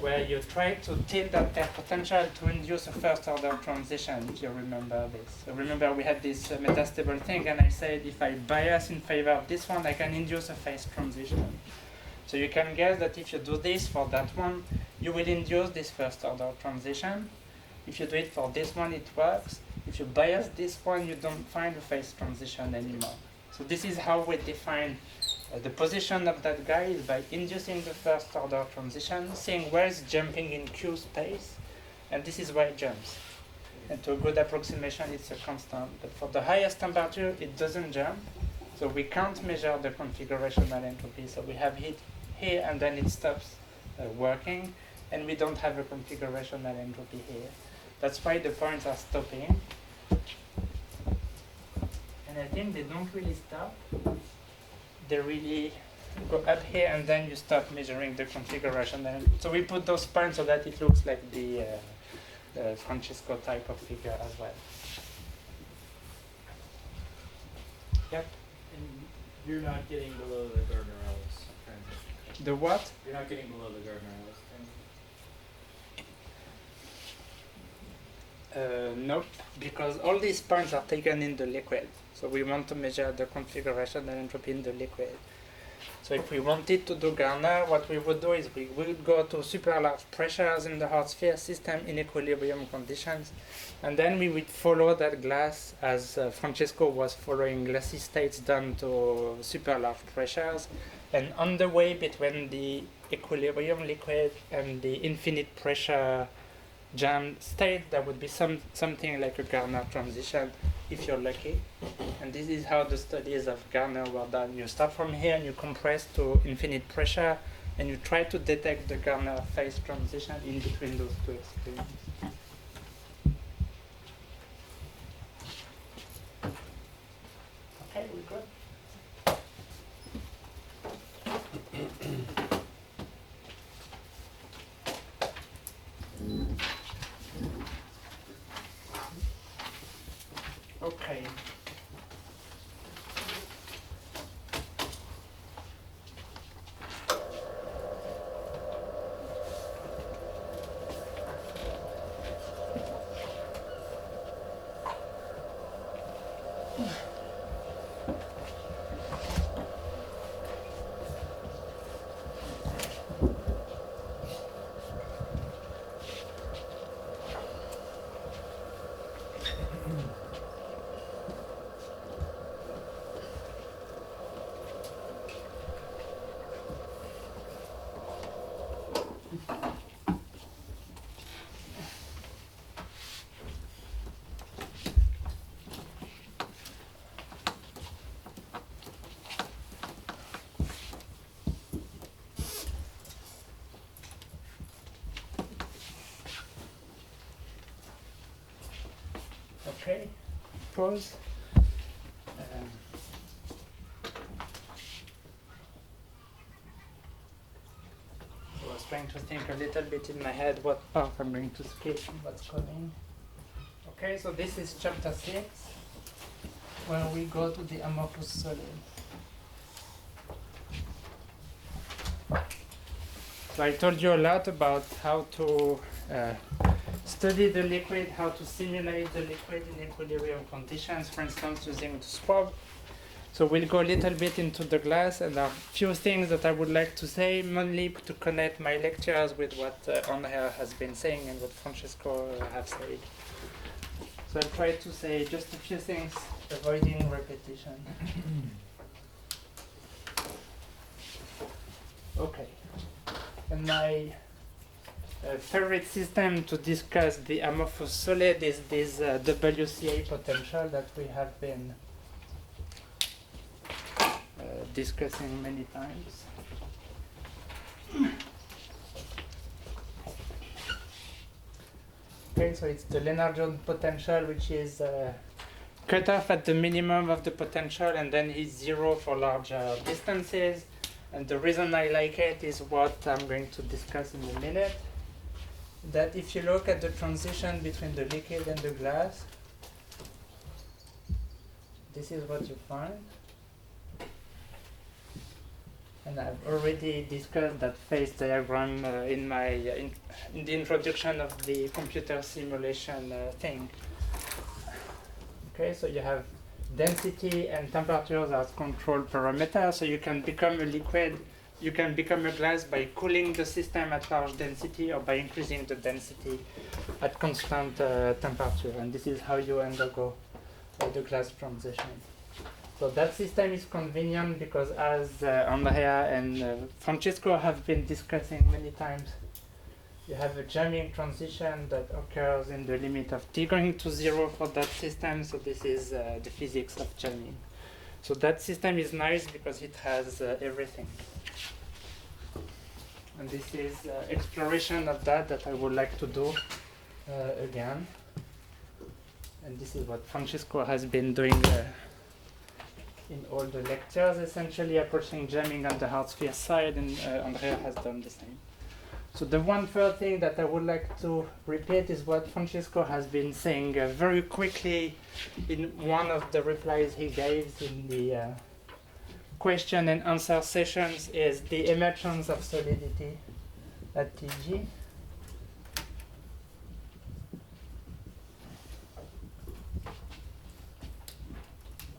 where you try to tilt that pair potential to induce a first order transition, if you remember this. So remember we had this metastable thing, and I said if I bias in favor of this one, I can induce a phase transition. So you can guess that if you do this for that one, you will induce this first order transition. If you do it for this one, it works. If you bias this one, you don't find a phase transition anymore. So this is how we define the position of that guy is by inducing the first order transition, seeing where it's jumping in Q space, and this is where it jumps. And to a good approximation, it's a constant. But for the highest temperature, it doesn't jump, so we can't measure the configurational entropy. So we have hit here, and then it stops working, and we don't have a configurational entropy here. That's why the points are stopping. And I think they don't really stop. They really go up here, and then you start measuring the configuration. And so we put those points so that it looks like the Francesco type of figure as well. Yep. And you're not getting below the Gardner-Ellis transition. The what? You're not getting below the Gardner-Ellis transition. Nope, because all these points are taken in the liquid. So we want to measure the configuration and entropy in the liquid. So if we wanted to do Gardner, what we would do is we would go to super large pressures in the hard sphere system in equilibrium conditions, and then we would follow that glass as Francesco was following glassy states down to super large pressures. And on the way between the equilibrium liquid and the infinite pressure jam state, there would be something like a Gardner transition if you're lucky. And this is how the studies of Gardner were done. You start from here and you compress to infinite pressure, and you try to detect the Gardner phase transition in between those two extremes. Okay, we're good. Okay. Okay, pause. So I was trying to think a little bit in my head what part I'm going to skip and what's coming. Okay, so this is chapter 6, where we go to the amorphous solid. So I told you a lot about how to study the liquid, how to simulate the liquid in equilibrium conditions, for instance, using the swab. So we'll go a little bit into the glass, and there are a few things that I would like to say, mainly to connect my lectures with what Andrea has been saying and what Francesco have said. So I'll try to say just a few things, avoiding repetition. Okay. And my favorite system to discuss the amorphous solid is this WCA potential that we have been discussing many times. Okay, so it's the Lennard-Jones potential, which is cut off at the minimum of the potential and then is 0 for larger distances. And the reason I like it is what I'm going to discuss in a minute. That if you look at the transition between the liquid and the glass, this is what you find. And I've already discussed that phase diagram in the introduction of the computer simulation thing. Okay, so you have density and temperatures as control parameters, so you can become a liquid, you can become a glass by cooling the system at large density or by increasing the density at constant temperature, and this is how you undergo the glass transition. So that system is convenient because, as Andrea and Francesco have been discussing many times, you have a jamming transition that occurs in the limit of t going to 0 for that system. So this is the physics of jamming. So that system is nice because it has everything. And this is exploration of that I would like to do again. And this is what Francesco has been doing in all the lectures, essentially approaching jamming on the hard sphere side, and Andrea has done the same. So the one first thing that I would like to repeat is what Francesco has been saying very quickly in one of the replies he gave in the question and answer sessions, is the emergence of solidity at Tg.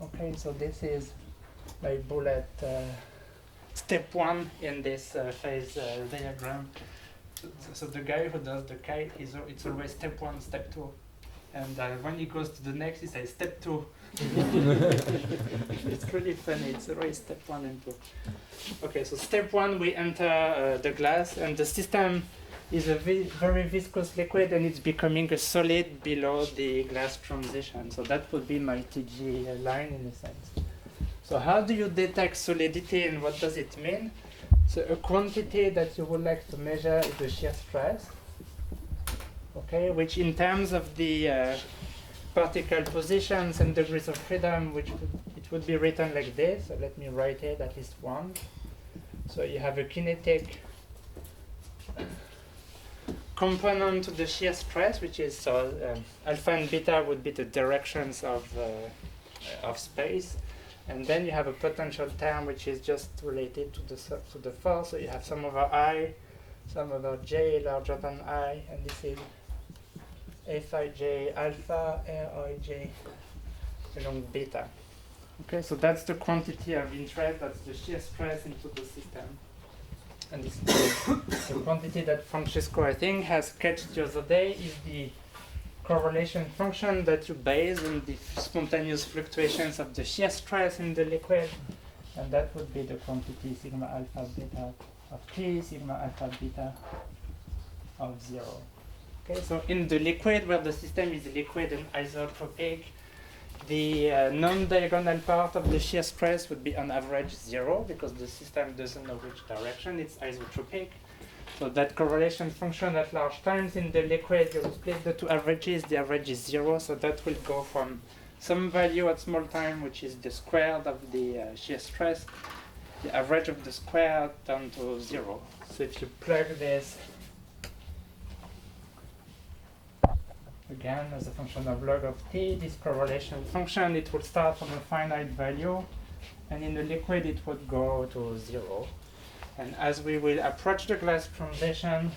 Okay, so this is my bullet step 1 in this phase diagram. So the guy who does the kite, it's always step 1, step 2. And when he goes to the next, he says step 2. It's really funny, it's always step 1 and 2. Okay, so step 1, we enter the glass, and the system is a very viscous liquid, and it's becoming a solid below the glass transition. So that would be my TG line in a sense. So how do you detect solidity, and what does it mean? So a quantity that you would like to measure is the shear stress, okay, which in terms of the particle positions and degrees of freedom, it would be written like this. So let me write it at least once. So you have a kinetic component to the shear stress, which is alpha and beta would be the directions of space. And then you have a potential term which is just related to the force. So you have sum over I, sum over j larger than I, and this is Fij alpha, Rij along beta. Okay, so that's the quantity of interest, that's the shear stress into the system. And this the quantity that Francesco, I think, has sketched the other day is the correlation function that you base on the spontaneous fluctuations of the shear stress in the liquid, and that would be the quantity sigma alpha beta of T, sigma alpha beta of 0. Okay, so in the liquid, where the system is liquid and isotropic, the non-diagonal part of the shear stress would be on average 0 because the system doesn't know which direction, it's isotropic. So that correlation function at large times in the liquid, you split the two averages, the average is 0, so that will go from some value at small time, which is the square of the shear stress, the average of the square down to 0. So if you plug this again as a function of log of t, this correlation function, it would start from a finite value, and in the liquid it would go to 0. And as we will approach the glass transition,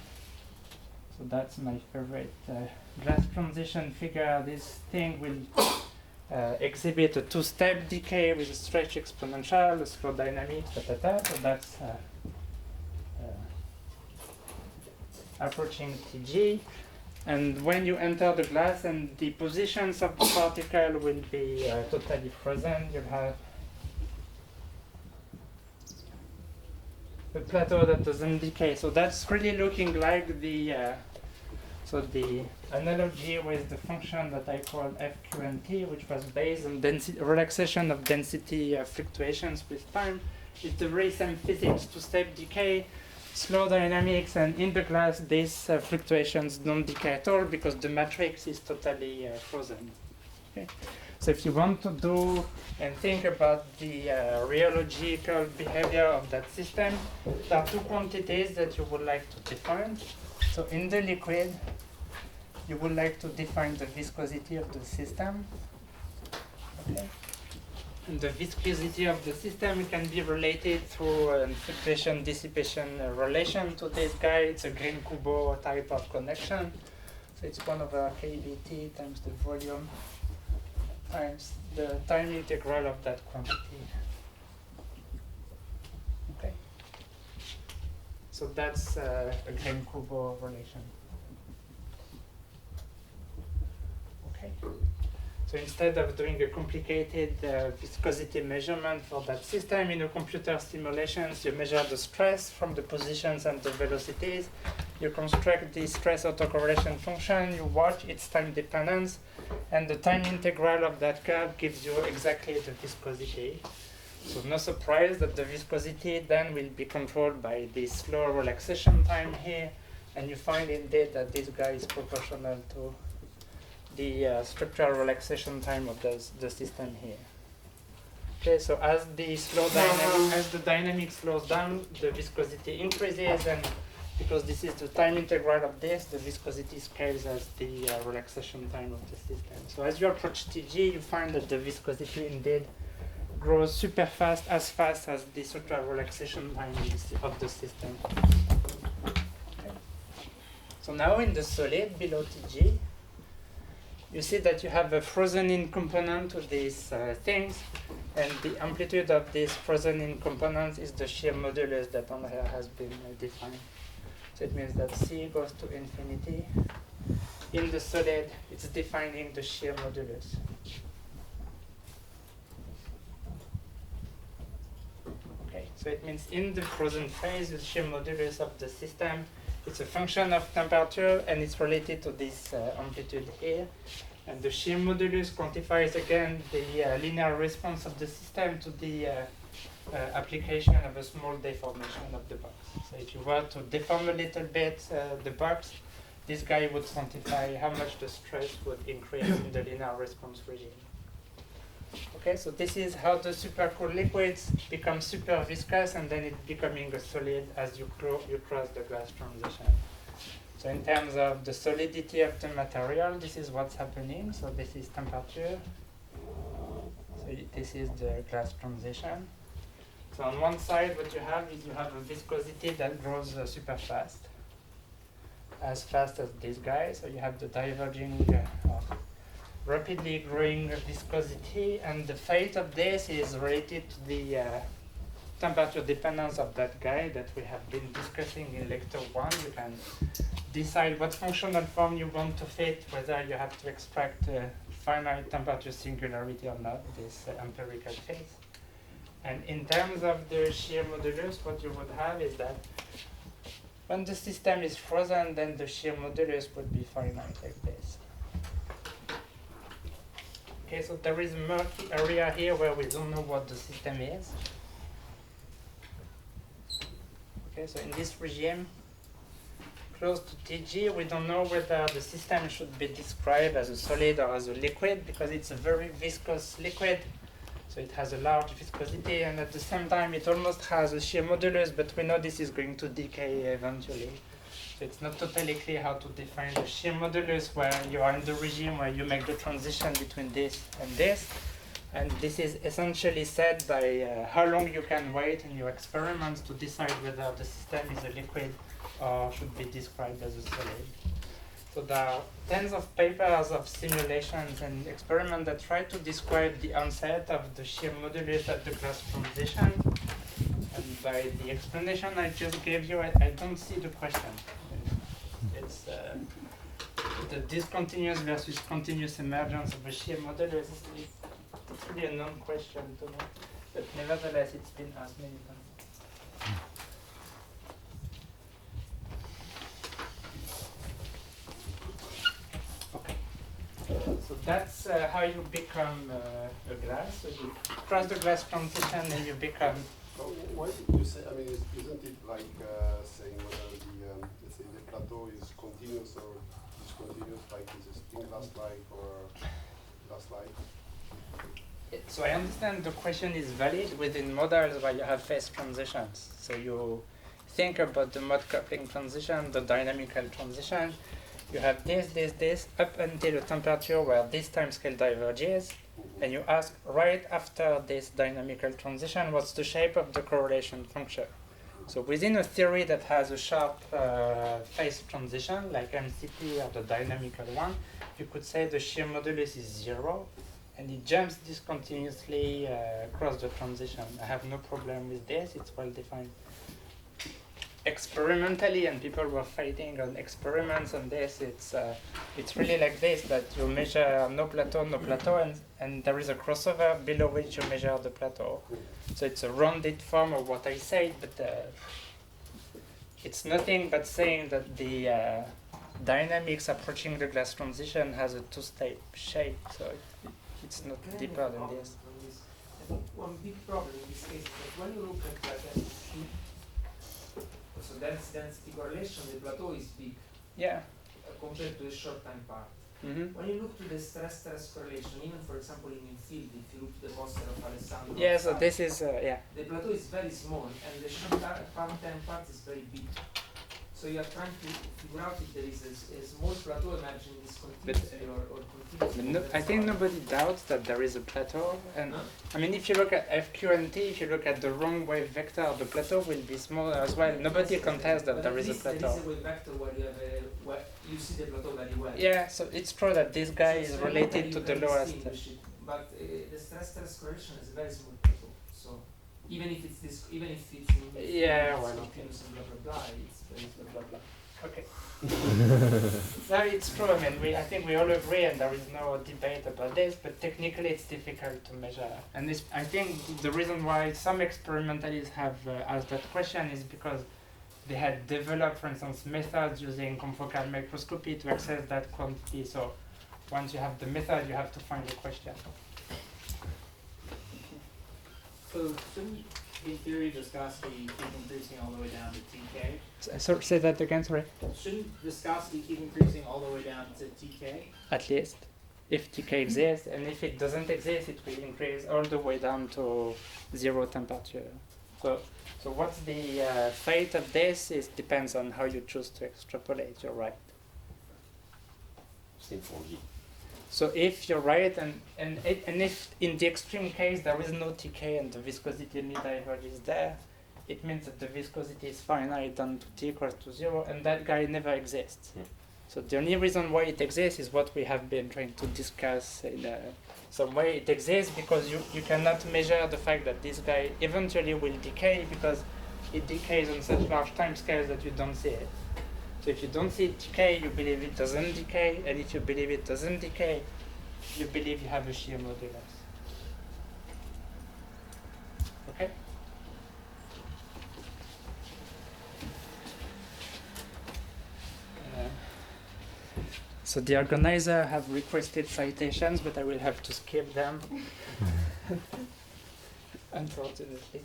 so that's my favorite glass transition figure, this thing will exhibit a two-step decay with a stretch exponential, a slow dynamic, so that's approaching Tg. And when you enter the glass and the positions of the particle will be totally frozen, you'll have a plateau that doesn't decay. So that's really looking like the analogy with the function that I call FQNT, which was based on relaxation of density fluctuations with time. It's the very same physics, two-step decay, slow dynamics, and in the glass these fluctuations don't decay at all because the matrix is totally frozen. Okay? So if you want to do and think about the rheological behavior of that system, there are two quantities that you would like to define. So in the liquid, you would like to define the viscosity of the system. Okay. And the viscosity of the system can be related through a fluctuation-dissipation relation to this guy. It's a Green-Kubo type of connection. So it's 1 over kBt times the volume times the time integral of that quantity. Okay. So that's a Green-Kubo relation. Okay. So instead of doing a complicated viscosity measurement for that system in a computer simulations, you measure the stress from the positions and the velocities. You construct the stress autocorrelation function, you watch its time dependence, and the time integral of that curve gives you exactly the viscosity. So no surprise that the viscosity then will be controlled by this slow relaxation time here, and you find indeed that this guy is proportional to the structural relaxation time of the system here. Okay, so as the dynamic slows down, the viscosity increases, and because this is the time integral of this, the viscosity scales as the relaxation time of the system. So as you approach Tg, you find that the viscosity indeed grows super fast as the structural relaxation time of the system. Okay. So now in the solid below Tg, you see that you have a frozen-in component to these things, and the amplitude of this frozen-in component is the shear modulus that on here has been defined. So it means that C goes to infinity. In the solid, it's defining the shear modulus. Okay, so it means in the frozen phase, the shear modulus of the system, it's a function of temperature, and it's related to this amplitude here. And the shear modulus quantifies again the linear response of the system to the application of a small deformation of the box. So if you were to deform a little bit the box, this guy would quantify how much the stress would increase in the linear response regime. Okay, so this is how the supercooled liquids become super viscous, and then it becoming a solid as you cross the glass transition. So in terms of the solidity of the material, this is what's happening. So this is temperature. So this is the glass transition. So on one side, what you have is you have a viscosity that grows super fast, as fast as this guy. So you have the diverging, rapidly growing viscosity, and the fate of this is related to the temperature dependence of that guy that we have been discussing in lecture 1. You can decide what functional form you want to fit, whether you have to extract finite temperature singularity or not, this empirical phase. And in terms of the shear modulus, what you would have is that when the system is frozen, then the shear modulus would be finite like this. Okay, so there is a murky area here where we don't know what the system is. Okay, so in this regime, close to TG, we don't know whether the system should be described as a solid or as a liquid, because it's a very viscous liquid. So it has a large viscosity, and at the same time it almost has a shear modulus, but we know this is going to decay eventually. So it's not totally clear how to define the shear modulus where you are in the regime where you make the transition between this and this. And this is essentially set by how long you can wait in your experiments to decide whether the system is a liquid or should be described as a solid. So there are tens of papers of simulations and experiments that try to describe the onset of the shear modulus at the glass transition. And by the explanation I just gave you, I don't see the question. It's the discontinuous versus continuous emergence of a shear modulus. It's really a non-question to me, but nevertheless it's been asked many times. So that's how you become a glass. So you cross the glass transition and you become. So why did you say? I mean, isn't it like saying whether the let's say the plateau is continuous or discontinuous, like is a spin glass-like or glass-like? So I understand the question is valid within models where you have phase transitions. So you think about the mode coupling transition, the dynamical transition. You have this, up until a temperature where this timescale diverges, and you ask right after this dynamical transition, what's the shape of the correlation function? So within a theory that has a sharp phase transition, like MCT or the dynamical one, you could say the shear modulus is 0, and it jumps discontinuously across the transition. I have no problem with this, it's well defined. Experimentally, and people were fighting on experiments on this, it's really like this, that you measure no plateau, and there is a crossover below which you measure the plateau. So it's a rounded form of what I said, but it's nothing but saying that the dynamics approaching the glass transition has a two-state shape, so it's not deeper than this. I think one big problem in this case is that when you look at like so density correlation, the plateau is big compared to the short time part. Mm-hmm. When you look to the stress correlation, even for example in field, if you look to the poster of Alessandro, Yeah, so this is, the plateau is very small and the short time part is very big. So you are trying to figure out if there is a small plateau emerging discontinuously or continuously. No, I think nobody doubts that there is a plateau, and I mean, if you look at FQ and T, if you look at the wrong wave vector, the plateau will be smaller as well. Nobody contests that there is a plateau. There is a wave vector where you have where you see the plateau very well. Yeah, so it's true that this guy is related to the lowest. But the stress correlation is a very small plateau. So even if it's Yeah, why not? continuous and blah blah blah, it's very blah blah blah. Okay. No, it's true. I mean, I think we all agree, and there is no debate about this. But technically, it's difficult to measure. And this, I think, the reason why some experimentalists have asked that question is because they had developed, for instance, methods using confocal microscopy to access that quantity. So once you have the method, you have to find the question. So shouldn't, in theory, viscosity keep increasing all the way down to TK? So say that again, sorry. Shouldn't viscosity keep increasing all the way down to TK? At least, if TK exists, and if it doesn't exist, it will increase all the way down to 0 temperature. So what's the fate of this? It depends on how you choose to extrapolate. You're right. Same for G. So if you're right, and if in the extreme case there is no TK and the viscosity only diverges there, it means that the viscosity is finite down to T equals to 0, and that guy never exists. Yeah. So the only reason why it exists is what we have been trying to discuss in some way. It exists because you cannot measure the fact that this guy eventually will decay, because it decays on such large time scales that you don't see it. So if you don't see it decay, you believe it doesn't decay, and if you believe it doesn't decay, you believe you have a shear modulus. Okay? So the organizer have requested citations, but I will have to skip them, unfortunately.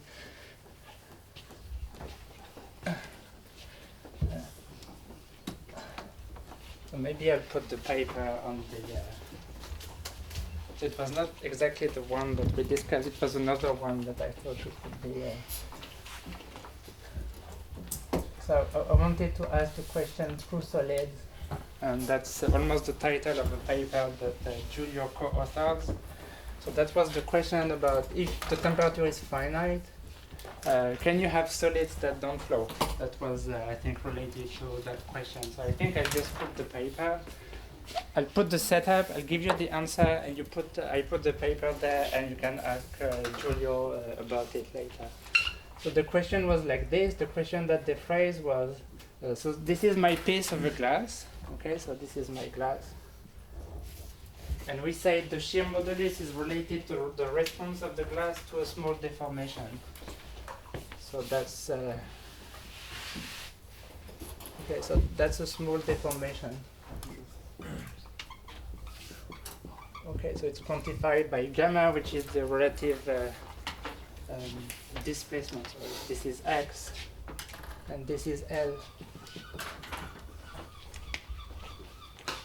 So maybe I'll put the paper on the. It was not exactly the one that we discussed. It was another one that I thought it would be. So I wanted to ask the question through solids, and that's almost the title of the paper that Giulio co-authored. So that was the question about if the temperature is finite, can you have solids that don't flow? That was, I think, related to that question. So I think I'll just put the paper. I'll put the setup, I'll give you the answer, and I put the paper there, and you can ask Giulio about it later. So the question was like this. The question that they phrased was, so this is my piece of a glass. Okay, so this is my glass. And we say the shear modulus is related to the response of the glass to a small deformation. So that's okay. So that's a small deformation. Okay, so it's quantified by gamma, which is the relative displacement. So this is x, and this is L.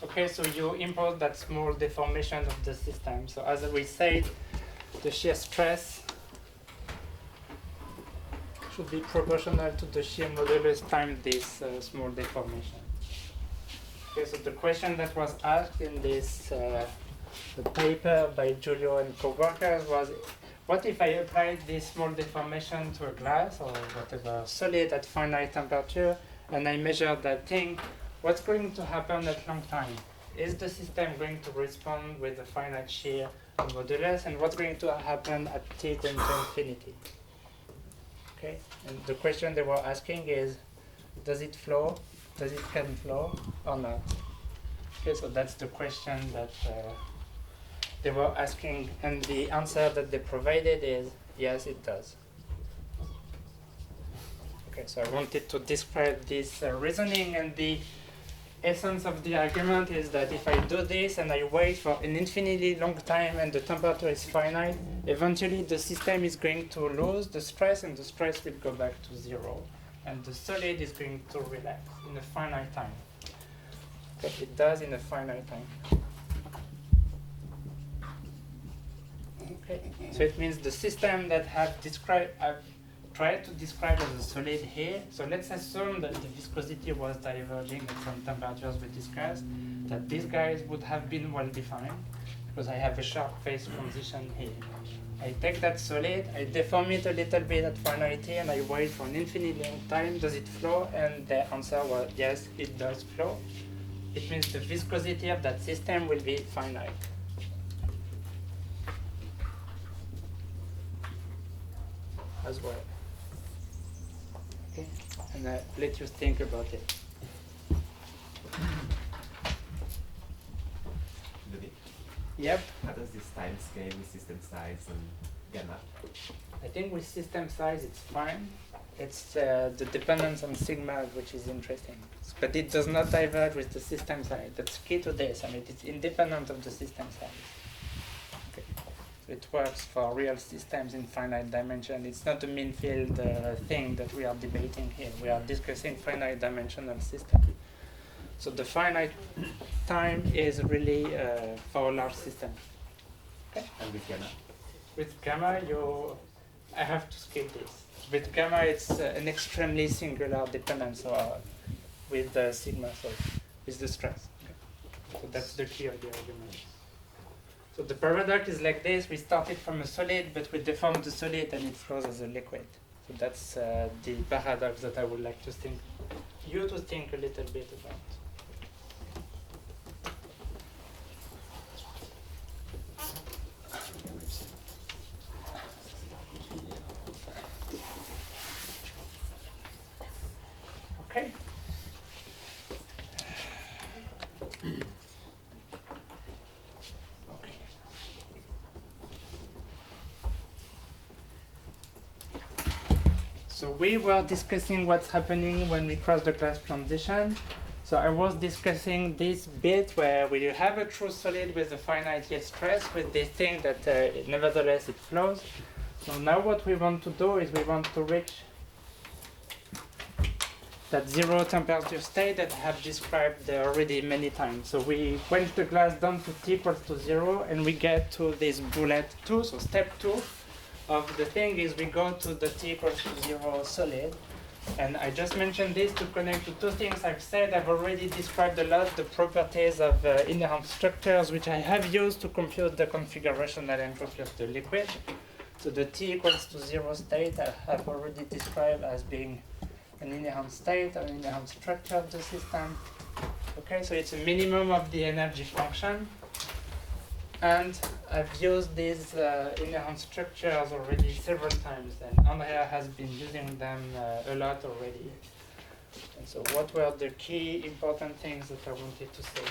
Okay, so you impose that small deformation of the system. So as we said, the shear stress should be proportional to the shear modulus times this small deformation. Okay, so the question that was asked in this the paper by Giulio and co-workers was, what if I applied this small deformation to a glass or whatever solid at finite temperature, and I measured that thing? What's going to happen at long time? Is the system going to respond with a finite shear and modulus? And what's going to happen at t going to infinity? Okay, and the question they were asking is, does it flow? Does it can flow or not? Okay, so that's the question that they were asking, and the answer that they provided is, yes, it does. Okay, so I wanted to describe this reasoning, and the essence of the argument is that if I do this and I wait for an infinitely long time and the temperature is finite, eventually the system is going to lose the stress and the stress will go back to zero. And the solid is going to relax in a finite time. But it does in a finite time. Okay, so it means the system that I've tried to describe as a solid here. So let's assume that the viscosity was diverging at some temperatures we discussed, that these guys would have been well defined, because I have a sharp phase transition here. I take that solid, I deform it a little bit at finity, and I wait for an infinitely long time. Does it flow? And the answer was yes, it does flow. It means the viscosity of that system will be finite. As well. Okay, and let you think about it. Ludovic, Yep. how does this time scale with system size and gamma? I think with system size it's fine. It's the dependence on sigma which is interesting. But it does not diverge with the system size. That's key to this. I mean, it's independent of the system size. Okay. So it works for real systems in finite dimension. It's not a mean field thing that we are debating here. We are discussing finite dimensional systems. So the finite time is really for a large system. Okay? And with gamma? With gamma, I have to skip this. With gamma, it's an extremely singular dependence with the sigma, so with the stress. Okay. So that's the key of the argument. So the paradox is like this. We started from a solid, but we deformed the solid and it flows as a liquid. So that's the paradox that I would like to think a little bit about. Okay. So we were discussing what's happening when we cross the glass transition. So I was discussing this bit where we have a true solid with a finite yield stress with this thing that nevertheless it flows. So now what we want to do is we want to reach that zero temperature state that I have described already many times. So we quench the glass down to T equals to 0, and we get to this bullet 2. So step 2 of the thing is we go to the T equals to 0 solid. And I just mentioned this to connect to two things I've said. I've already described a lot the properties of inherent structures, which I have used to compute the configurational entropy of the liquid. So the T equals to 0 state I have already described as being an inherent state, an inherent structure of the system. Okay, so it's a minimum of the energy function. And I've used these inherent structures already several times, and Andrea has been using them a lot already. And so what were the key important things that I wanted to say?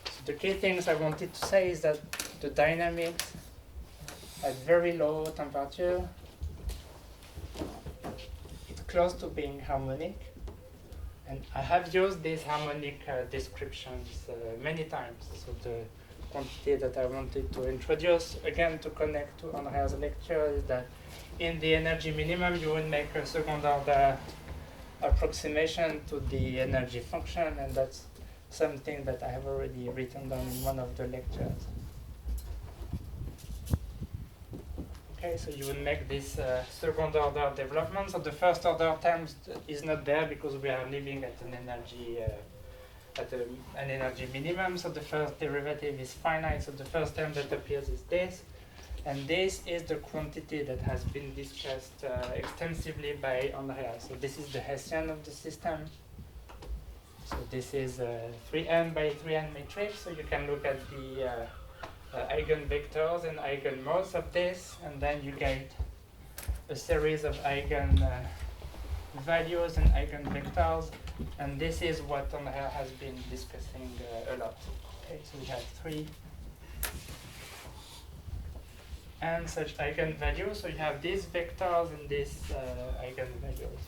So the key things I wanted to say is that the dynamics at very low temperature, it's close to being harmonic. And I have used these harmonic descriptions many times. So the quantity that I wanted to introduce, again, to connect to Andrea's lecture, is that in the energy minimum, you would make a second order approximation to the energy function, and that's something that I have already written down in one of the lectures. Okay, so you would make this second order development. So the first order term is not there because we are living at an energy an energy minimum, so the first derivative is finite, so the first term that appears is this, and this is the quantity that has been discussed extensively by Andrea. So this is the Hessian of the system. So this is a 3n by 3n matrix, so you can look at the eigenvectors and eigenmodes of this, and then you get a series of eigenvalues and eigenvectors. And this is what Andrea has been discussing a lot. Okay, so we have 3 and such eigenvalues. So you have these vectors and these eigenvalues.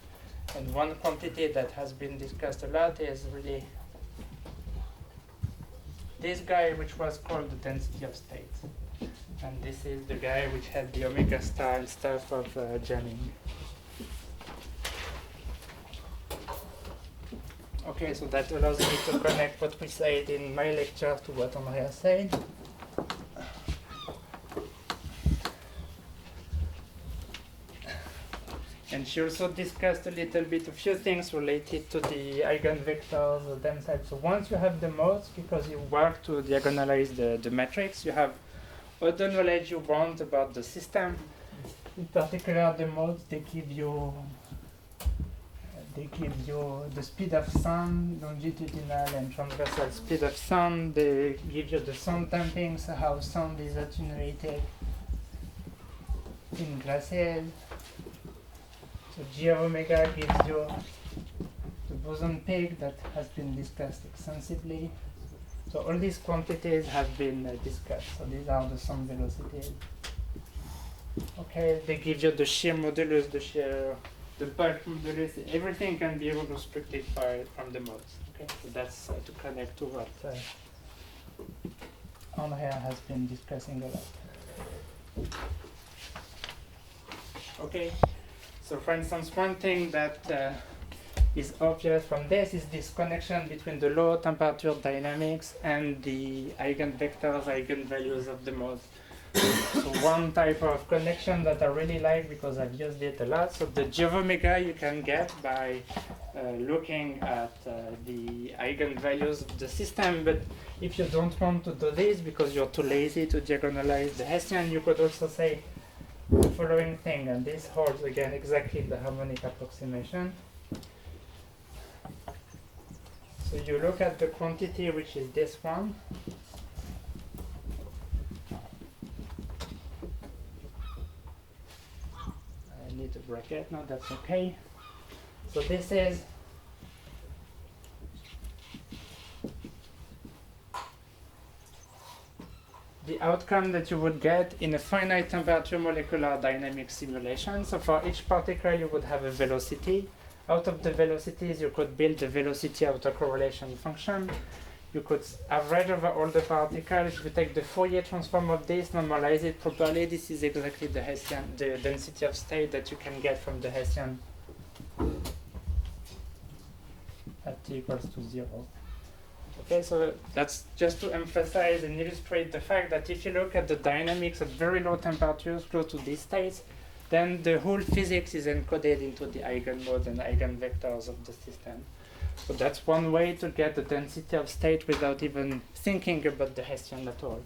And one quantity that has been discussed a lot is really this guy, which was called the density of states. And this is the guy which had the omega star and stuff of jamming. Okay, so that allows me to connect what we said in my lecture to what Andrea said. And she also discussed a little bit, a few things related to the eigenvectors themselves. So once you have the modes, because you work to diagonalize the matrix, you have all the knowledge you want about the system. In particular, the modes, they give you the speed of sound, longitudinal and transversal speed of sound. They give you the sound damping, so how sound is attenuated in glasses. So G omega gives you the boson peak that has been discussed extensively. So all these quantities have been discussed. So these are the sound velocities. Okay, they give you the shear modulus, the bulk modulus, everything can be reconstructed from the modes. Okay, so that's to connect to what Andrea has been discussing a lot. Okay, so for instance, one thing that is obvious from this is this connection between the low temperature dynamics and the eigenvectors, eigenvalues of the modes. So one type of connection that I really like because I've used it a lot. So the G omega you can get by looking at the eigenvalues of the system, but if you don't want to do this because you're too lazy to diagonalize the Hessian, you could also say the following thing, and this holds again exactly the harmonic approximation. So you look at the quantity, which is this one. I need a bracket, no, that's okay. So this is the outcome that you would get in a finite temperature molecular dynamics simulation. So for each particle, you would have a velocity. Out of the velocities, you could build the velocity autocorrelation function. You could average over all the particles. If you take the Fourier transform of this, normalize it properly, this is exactly the Hessian, the density of state that you can get from the Hessian t equals to 0. Okay, so that's just to emphasize and illustrate the fact that if you look at the dynamics at very low temperatures close to these states, then the whole physics is encoded into the eigenmodes and eigenvectors of the system. So that's one way to get the density of state without even thinking about the Hessian at all.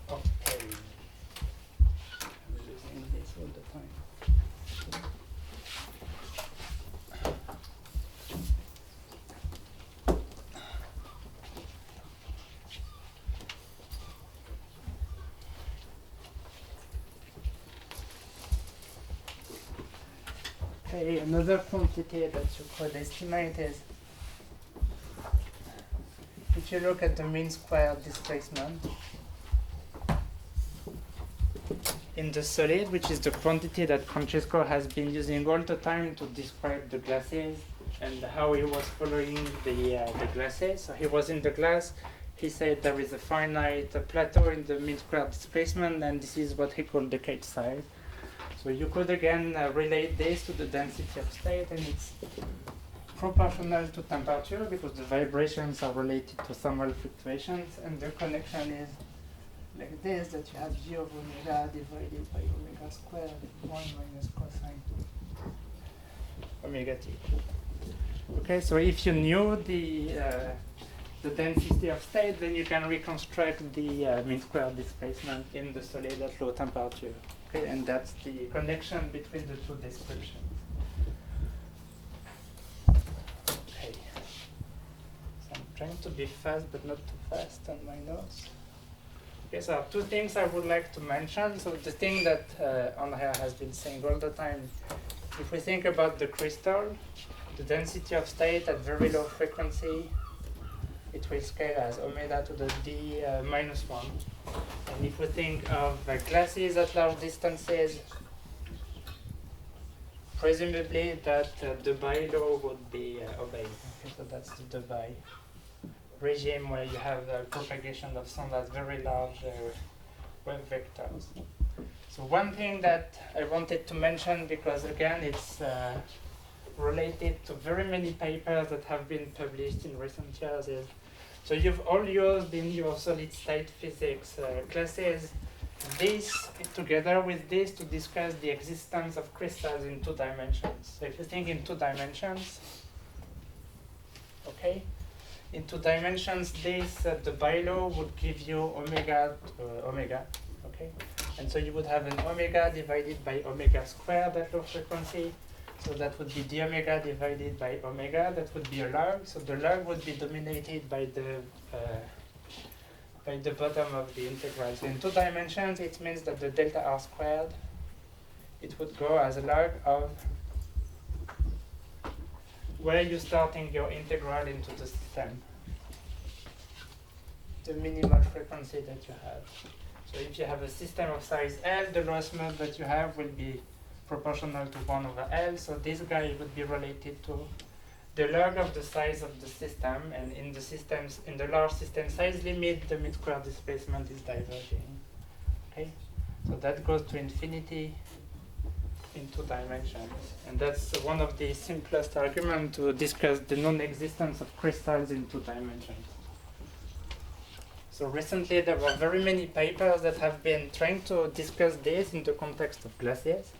Okay. I'm losing this all the time. Okay, another quantity that you could estimate is if you look at the mean square displacement in the solid, which is the quantity that Francesco has been using all the time to describe the glasses and how he was following the glasses. So he was in the glass, he said there is a finite plateau in the mean square displacement, and this is what he called the cage size. So you could again relate this to the density of state, and it's proportional to temperature because the vibrations are related to thermal fluctuations, and the connection is like this, that you have g of omega divided by omega squared, 1 minus cosine omega t. Okay, so if you knew the density of state, then you can reconstruct the mean square displacement in the solid at low temperature. Okay, and that's the connection between the two descriptions. Okay, so I'm trying to be fast, but not too fast on my notes. Okay, so I have two things I would like to mention. So the thing that Andrea has been saying all the time, if we think about the crystal, the density of state at very low frequency, it will scale as omega to the d minus 1. And if we think of glasses at large distances, presumably that the Debye law would be obeyed. Okay, so that's the Debye regime where you have the propagation of sound at very large wave vectors. So one thing that I wanted to mention, because again it's related to very many papers that have been published in recent years, is so you've all used in your solid state physics classes this together with this to discuss the existence of crystals in 2 dimensions. So if you think in 2 dimensions, okay, in 2 dimensions, this the Debye law would give you omega to omega, okay, and so you would have an omega divided by omega squared at low frequency. So that would be d omega divided by omega. That would be a log. So the log would be dominated by the bottom of the integral. So in 2 dimensions, it means that the delta r squared, it would go as a log of where you're starting your integral into the system, the minimal frequency that you have. So if you have a system of size L, the lowest mode that you have will be proportional to 1 over L. So this guy would be related to the log of the size of the system, and in the systems, in the large system size limit, the mean square displacement is diverging. Okay, so that goes to infinity in 2 dimensions, and that's one of the simplest arguments to discuss the non-existence of crystals in 2 dimensions. So recently there were very many papers that have been trying to discuss this in the context of glasses.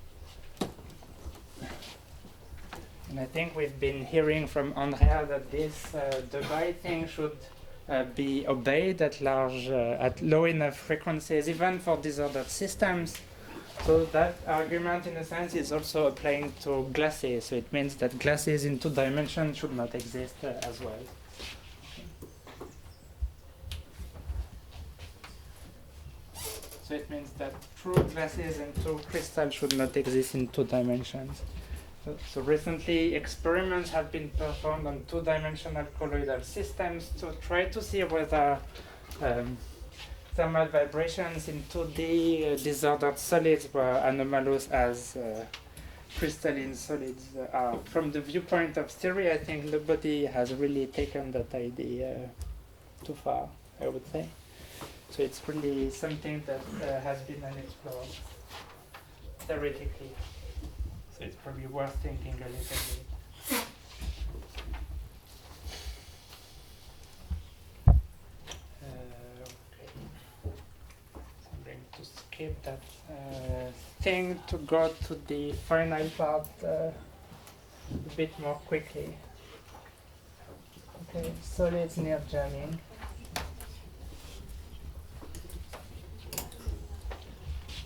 And I think we've been hearing from Andrea that this Debye thing should be obeyed at large, at low enough frequencies, even for disordered systems. So that argument, in a sense, is also applying to glasses. So it means that glasses in 2 dimensions should not exist as well. So it means that true glasses and true crystals should not exist in 2 dimensions. So recently, experiments have been performed on 2-dimensional colloidal systems to try to see whether thermal vibrations in 2D disordered solids were anomalous as crystalline solids are. From the viewpoint of theory, I think nobody has really taken that idea too far, I would say. So it's really something that has been unexplored. theoretically. So it's probably worth thinking a little bit. Okay. So I'm going to skip that thing to go to the final part a bit more quickly. Okay, solids near jamming.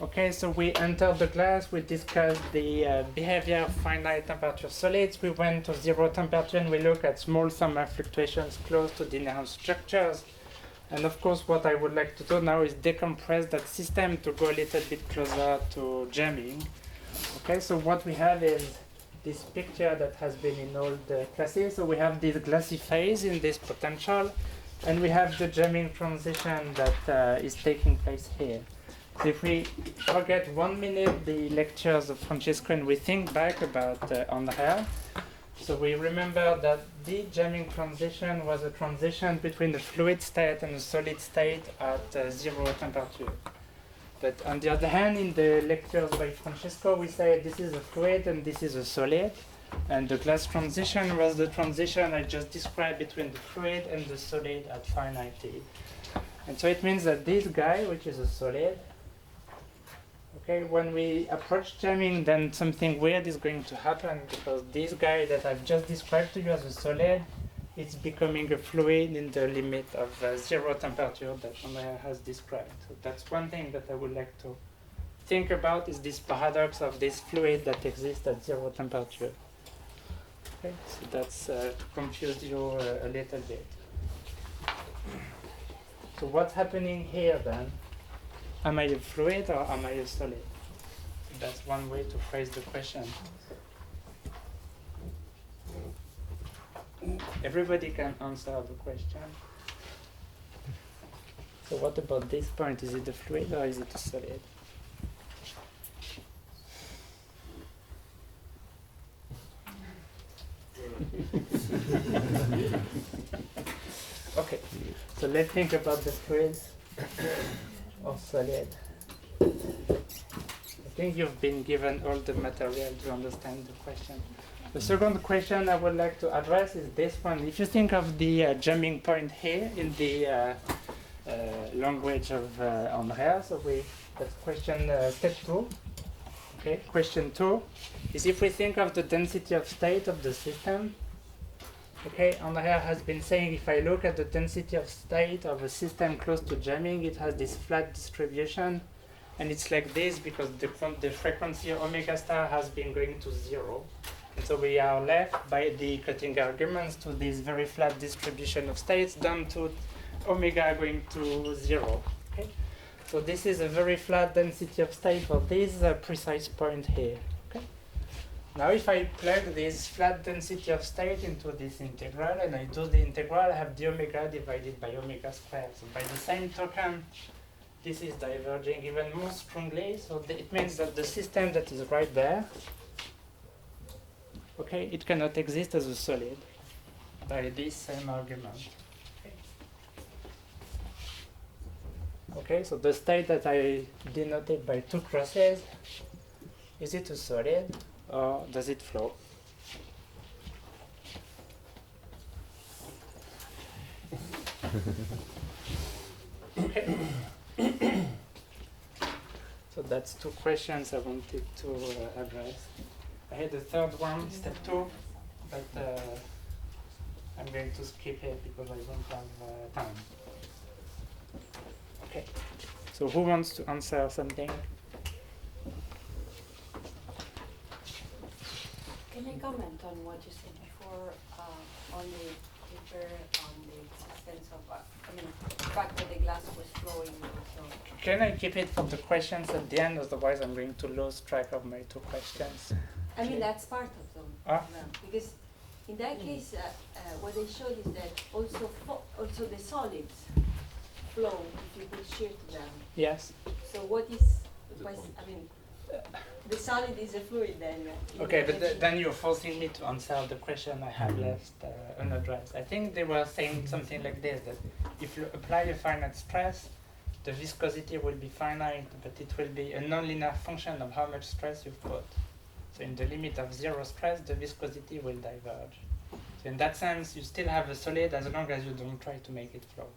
Okay, so we entered the class, we discussed the behavior of finite temperature solids. We went to 0 temperature and we looked at small thermal fluctuations close to the inherent structures. And of course, what I would like to do now is decompress that system to go a little bit closer to jamming. Okay, so what we have is this picture that has been in all the classes. So we have this glassy phase in this potential, and we have the jamming transition that is taking place here. So if we forget 1 minute the lectures of Francesco and we think back about Andrea, so we remember that the jamming transition was a transition between the fluid state and the solid state at 0 temperature. But on the other hand, in the lectures by Francesco, we say this is a fluid and this is a solid. And the glass transition was the transition I just described between the fluid and the solid at finite T. And so it means that this guy, which is a solid, okay, when we approach jamming, then something weird is going to happen because this guy that I've just described to you as a solid, it's becoming a fluid in the limit of 0 temperature that Andrea has described. So that's one thing that I would like to think about is this paradox of this fluid that exists at 0 temperature. Okay, so that's to confuse you a little bit. So what's happening here then? Am I a fluid or am I a solid? So that's one way to phrase the question. Everybody can answer the question. So what about this point? Is it a fluid or is it a solid? Okay, so let's think about the fluid or solid. I think you've been given all the material to understand the question. The second question I would like to address is this one. If you think of the jamming point here in the language of Andrea, so that's question step 2. Okay, question 2 is if we think of the density of state of the system. Okay, Andrea has been saying if I look at the density of state of a system close to jamming, it has this flat distribution, and it's like this because the frequency omega star has been going to 0. And so we are left by the cutting arguments to this very flat distribution of states down to omega going to 0. Okay? So this is a very flat density of state for this precise point here. Okay? Now if I plug this flat density of state into this integral and I do the integral, I have the omega divided by omega squared. So by the same token, this is diverging even more strongly. So it means that the system that is right there, okay, it cannot exist as a solid by this same argument. Okay, so the state that I denoted by 2 crosses, is it a solid or does it flow? Okay. So that's 2 questions I wanted to address. I had a third one, step 2, but I'm going to skip it because I don't have time. Okay, so who wants to answer something? Can I comment on what you said before on the paper on the existence of, the fact that the glass was flowing also? Can I keep it for the questions at the end, otherwise I'm going to lose track of my 2 questions. I mean, that's part of them. Ah. Because in that case, what they showed is that also the solids flow if you put shear to them. Yes. So what is, the solid is a fluid then. Okay, but then you're forcing me to answer the question I have left unaddressed. I think they were saying something like this, that if you apply a finite stress, the viscosity will be finite, but it will be a nonlinear function of how much stress you've put. So in the limit of 0 stress, the viscosity will diverge. So in that sense, you still have a solid as long as you don't try to make it flow.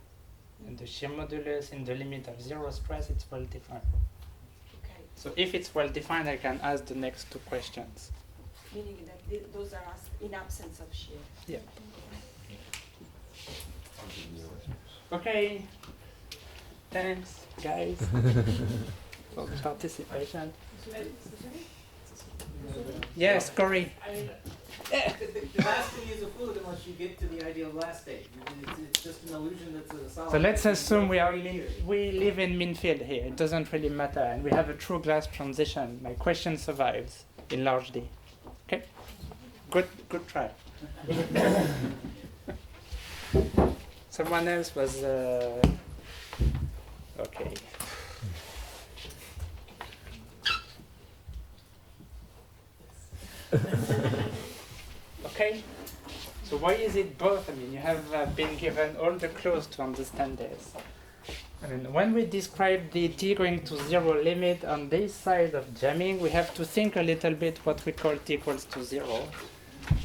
And the shear modulus in the limit of 0 stress, it's well defined. Okay. So if it's well defined, I can ask the next two questions. Meaning that those are in absence of shear. Yeah. Okay. Thanks, guys, for the participation. Yes, Corey. I mean, the glass can use a fluid unless you get to the ideal glass state. It's just an illusion that's a solid. So let's assume we live in mean field here. It doesn't really matter, and we have a true glass transition. My question survives in large D. Okay. Good try. Someone else was okay. Okay. So why is it both? I mean, you have been given all the clues to understand this. I mean, when we describe the t going to 0 limit on this side of jamming, we have to think a little bit what we call t equals to 0.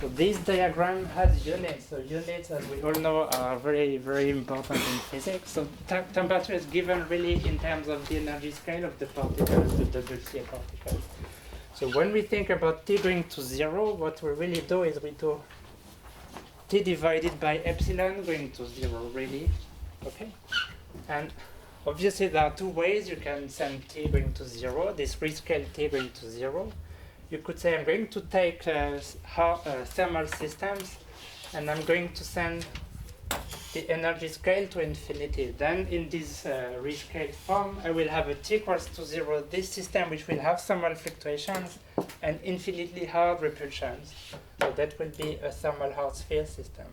So this diagram has units. So units, as we all know, are very, very important in physics. So temperature is given really in terms of the energy scale of the particles, the double C particles. So when we think about t going to 0, what we really do is we do t divided by epsilon going to 0, really. Okay? And obviously there are two ways you can send t going to 0, this rescale t going to 0. You could say I'm going to take thermal systems and I'm going to send the energy scale to infinity. Then in this rescaled form, I will have a t equals to 0, this system which will have thermal fluctuations and infinitely hard repulsions. So that will be a thermal hard sphere system.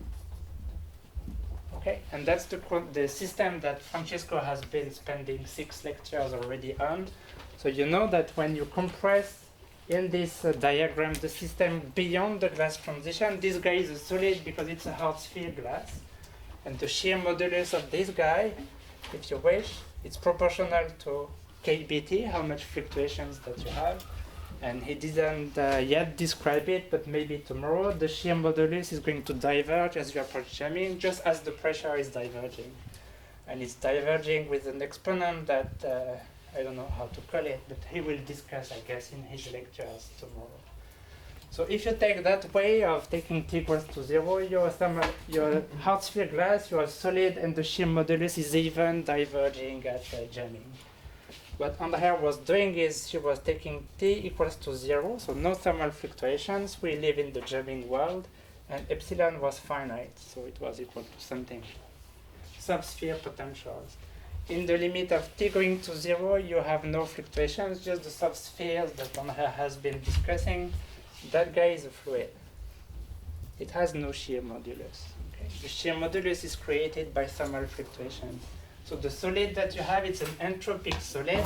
Okay, and that's the system that Francesco has been spending 6 lectures already on. So you know that when you compress in this diagram the system beyond the glass transition, this guy is a solid because it's a hard sphere glass. And the shear modulus of this guy, if you wish, it's proportional to kBt, how much fluctuations that you have. And he didn't yet describe it, but maybe tomorrow the shear modulus is going to diverge as you approach jamming, just as the pressure is diverging. And it's diverging with an exponent that I don't know how to call it, but he will discuss, I guess, in his lectures tomorrow. So if you take that way of taking t equals to 0, your hard sphere glass, your solid, and the shear modulus is even diverging at jamming. What Andrea was doing is she was taking t equals to 0, so no thermal fluctuations. We live in the jamming world, and epsilon was finite, so it was equal to something. Subsphere potentials. In the limit of t going to 0, you have no fluctuations, just the subspheres that Andrea has been discussing. That guy is a fluid. It has no shear modulus. Okay? The shear modulus is created by thermal fluctuations. So the solid that you have, it's an entropic solid.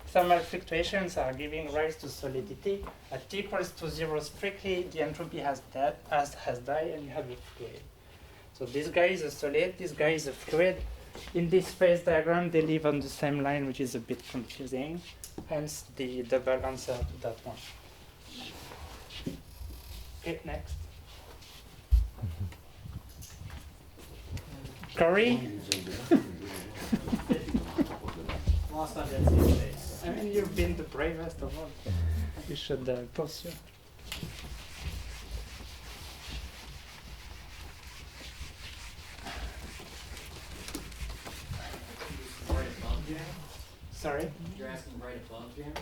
Thermal fluctuations are giving rise to solidity. At t equals to 0 strictly, the entropy has died, and you have a fluid. So this guy is a solid, this guy is a fluid. In this phase diagram, they live on the same line, which is a bit confusing. Hence the double answer to that one. Okay, next. Corey? Lost on density space. I mean, you've been the bravest of all. You should pursue. Right above jam? Sorry? You're asking right above jam?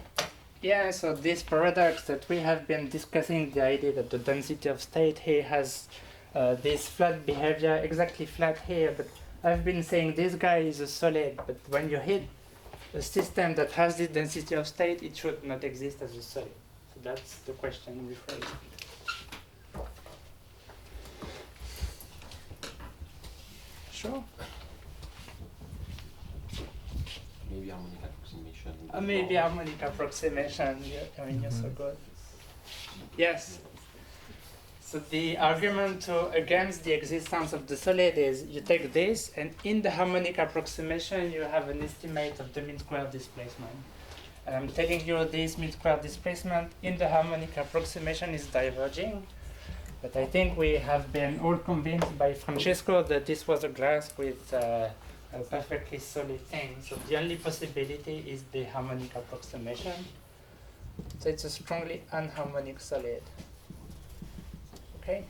Yeah, so this paradox that we have been discussing, the idea that the density of state here has this flat behavior, exactly flat here, but I've been saying this guy is a solid, but when you hit a system that has this density of state, it should not exist as a solid. So that's the question we phrase. Sure. Maybe harmonic approximation. Maybe harmonic approximation. Yeah, I mean, you're so good. Yes. So the argument against the existence of the solid is you take this, and in the harmonic approximation, you have an estimate of the mean square displacement. And I'm telling you this mean square displacement in the harmonic approximation is diverging. But I think we have been all convinced by Francesco that this was a glass with a perfectly solid thing. So the only possibility is the harmonic approximation. So it's a strongly anharmonic solid. Okay?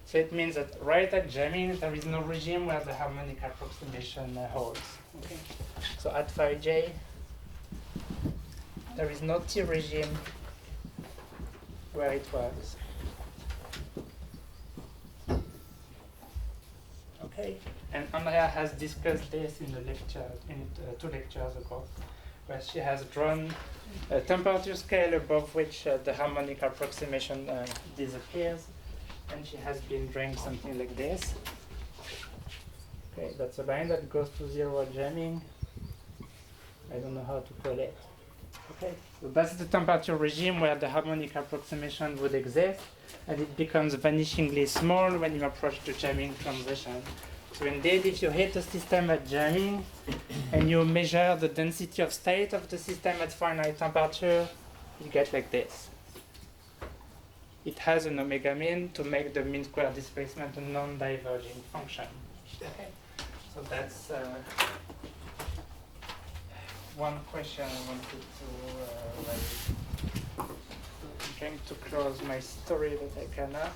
So it means that right at jamming, there is no regime where the harmonic approximation holds. Okay? So at phi j, there is no T regime where it works. Okay? And Andrea has discussed this in the lecture, in 2 lectures ago, where she has drawn a temperature scale above which the harmonic approximation disappears, and she has been drawing something like this. Okay, that's a line that goes to 0 at jamming. I don't know how to call it. Okay, so that's the temperature regime where the harmonic approximation would exist, and it becomes vanishingly small when you approach the jamming transition. So indeed, if you hit the system at jamming and you measure the density of state of the system at finite temperature, you get like this. It has an omega mean to make the mean square displacement a non-diverging function. Okay. So that's one question I wanted to raise. I'm trying to close my story, but I cannot.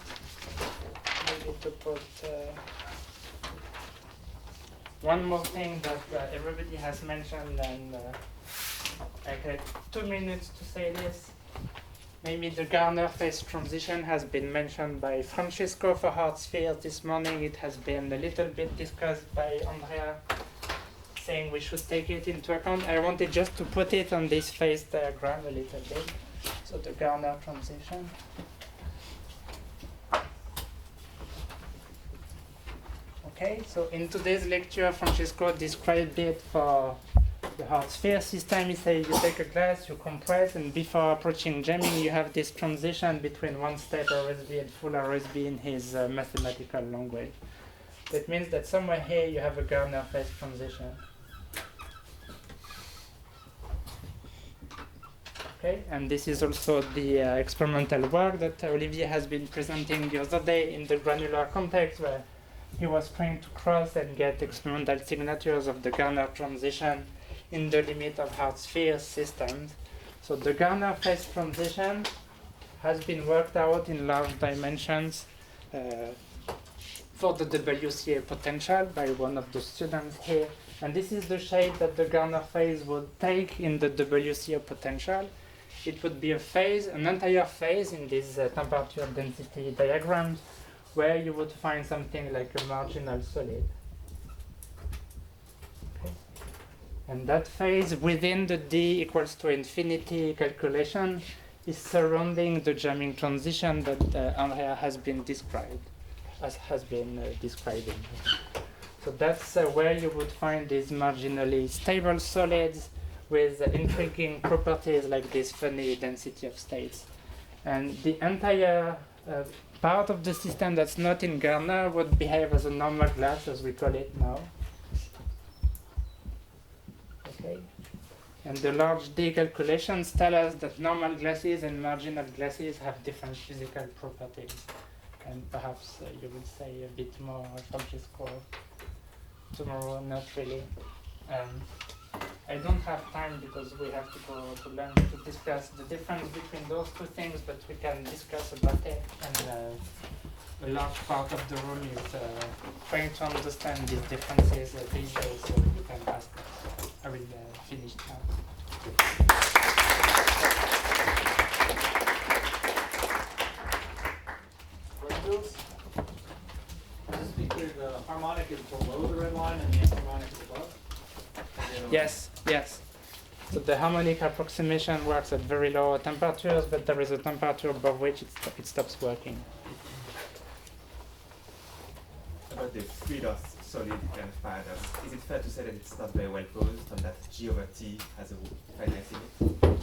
Maybe to put one more thing that everybody has mentioned, and I had 2 minutes to say this. Maybe the Garner phase transition has been mentioned by Francesco for hard spheres this morning. It has been a little bit discussed by Andrea, saying we should take it into account. I wanted just to put it on this phase diagram a little bit. So the Garner transition. Okay, so in today's lecture, Francesco described it for the hard sphere system. He said you take a glass, you compress, and before approaching jamming, you have this transition between one-state RSB and full RSB in his mathematical language. That means that somewhere here you have a Garner phase transition. Okay, and this is also the experimental work that Olivier has been presenting the other day in the granular context, where he was trying to cross and get experimental signatures of the Garner transition in the limit of hard sphere systems. So the Garner phase transition has been worked out in large dimensions for the WCA potential by one of the students here. And this is the shape that the Garner phase would take in the WCA potential. It would be a phase, an entire phase in these temperature density diagrams, where you would find something like a marginal solid. Okay. And that phase within the d equals to infinity calculation is surrounding the jamming transition that Andrea has been describing. So that's where you would find these marginally stable solids with intriguing properties like this funny density of states. And the entire part of the system that's not in Garner would behave as a normal glass, as we call it now. Okay. And the large D calculations tell us that normal glasses and marginal glasses have different physical properties. And perhaps you will say a bit more, Francesco, tomorrow. Not really. I don't have time because we have to go to lunch to discuss the difference between those 2 things, but we can discuss about it. And a large part of the room is trying to understand these differences these days, so you can ask us. I will finish now. Just be clear, the harmonic is below the red line and the antiharmonic is above? Yes, yes. So the harmonic approximation works at very low temperatures, but there is a temperature above which it stops working. About the fluid or solid paradox, is it fair to say that it's not very well posed and that G over T has a finite limit?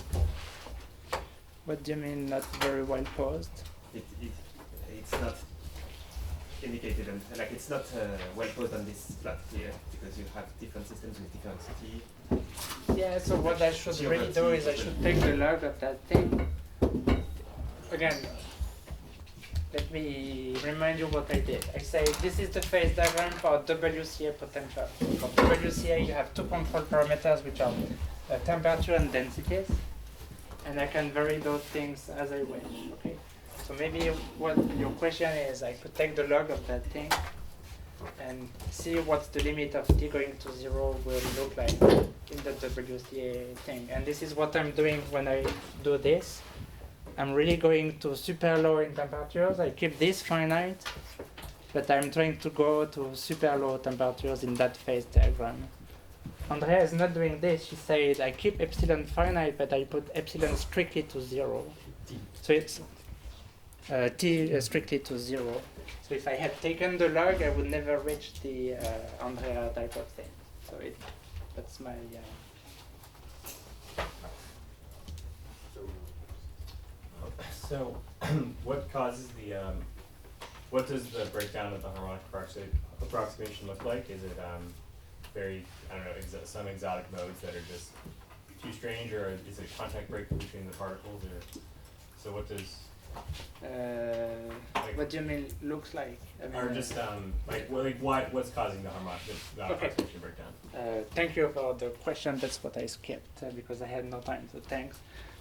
What do you mean not very well posed? It it's not indicated and like it's not well put on this plot here because you have different systems with different T. Yeah, so what I should really do is I should take the log of that thing. Again, let me remind you what I did. I say this is the phase diagram for WCA potential. For WCA, you have two control parameters which are temperature and densities, and I can vary those things as I wish. Okay. So maybe what your question is, I could take the log of that thing and see what the limit of t going to 0 will look like in the WCA thing. And this is what I'm doing when I do this. I'm really going to super low in temperatures. I keep this finite, but I'm trying to go to super low temperatures in that phase diagram. Andrea is not doing this. She said, I keep epsilon finite, but I put epsilon strictly to 0. So it's t strictly to 0. So if I had taken the log, I would never reach the Andrea type of thing. So that's my... So, what causes the, what does the breakdown of the harmonic approximation look like? Is it very, I don't know, some exotic modes that are just too strange, or is it contact break between the particles, or, so what does... what do you mean looks like? I mean, or just, what's causing the harmonic approximation breakdown? Thank you for the question. That's what I skipped because I had no time, so thanks.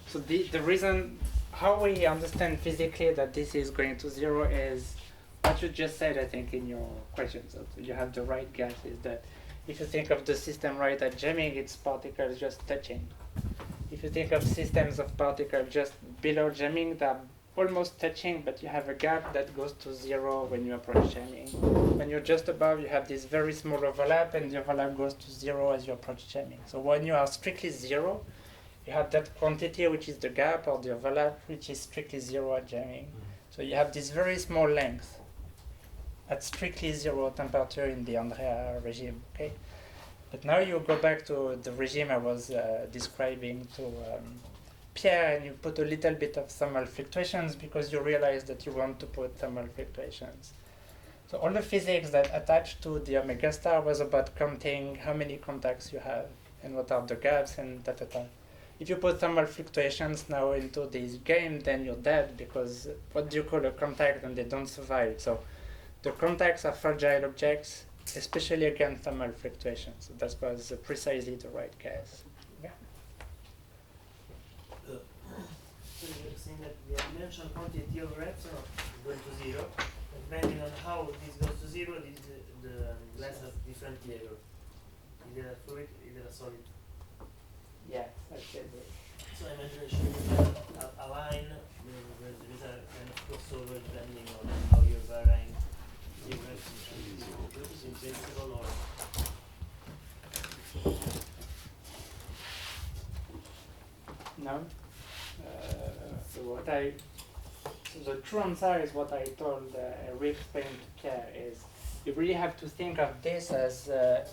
So the reason how we understand physically that this is going to 0 is what you just said, I think, in your question. So you have the right guess, is that if you think of the system right at jamming, it's particles just touching. If you think of systems of particles just below jamming, they're almost touching, but you have a gap that goes to 0 when you approach jamming. When you're just above, you have this very small overlap, and the overlap goes to 0 as you approach jamming. So when you are strictly 0, you have that quantity which is the gap or the overlap which is strictly 0 at jamming. So you have this very small length at strictly 0 temperature in the Andrea regime. Okay, but now you go back to the regime I was describing to Pierre, and you put a little bit of thermal fluctuations because you realize that you want to put thermal fluctuations. So all the physics that attached to the omega star was about counting how many contacts you have and what are the gaps and da. If you put thermal fluctuations now into this game, then you're dead, because what do you call a contact and they don't survive? So the contacts are fragile objects, especially against thermal fluctuations. So that was precisely the right case. Yeah. So you're saying that the dimensional quantity of reps are going to 0. Depending on how this goes to 0, the glass has different behavior. Either a fluid, either a solid. Yes, I said it. So I imagine you have a line where there is a kind of crossover depending on how you're varying the reps in principle, or no. So the true answer is what I told re-explained to Pierre, is you really have to think of this as a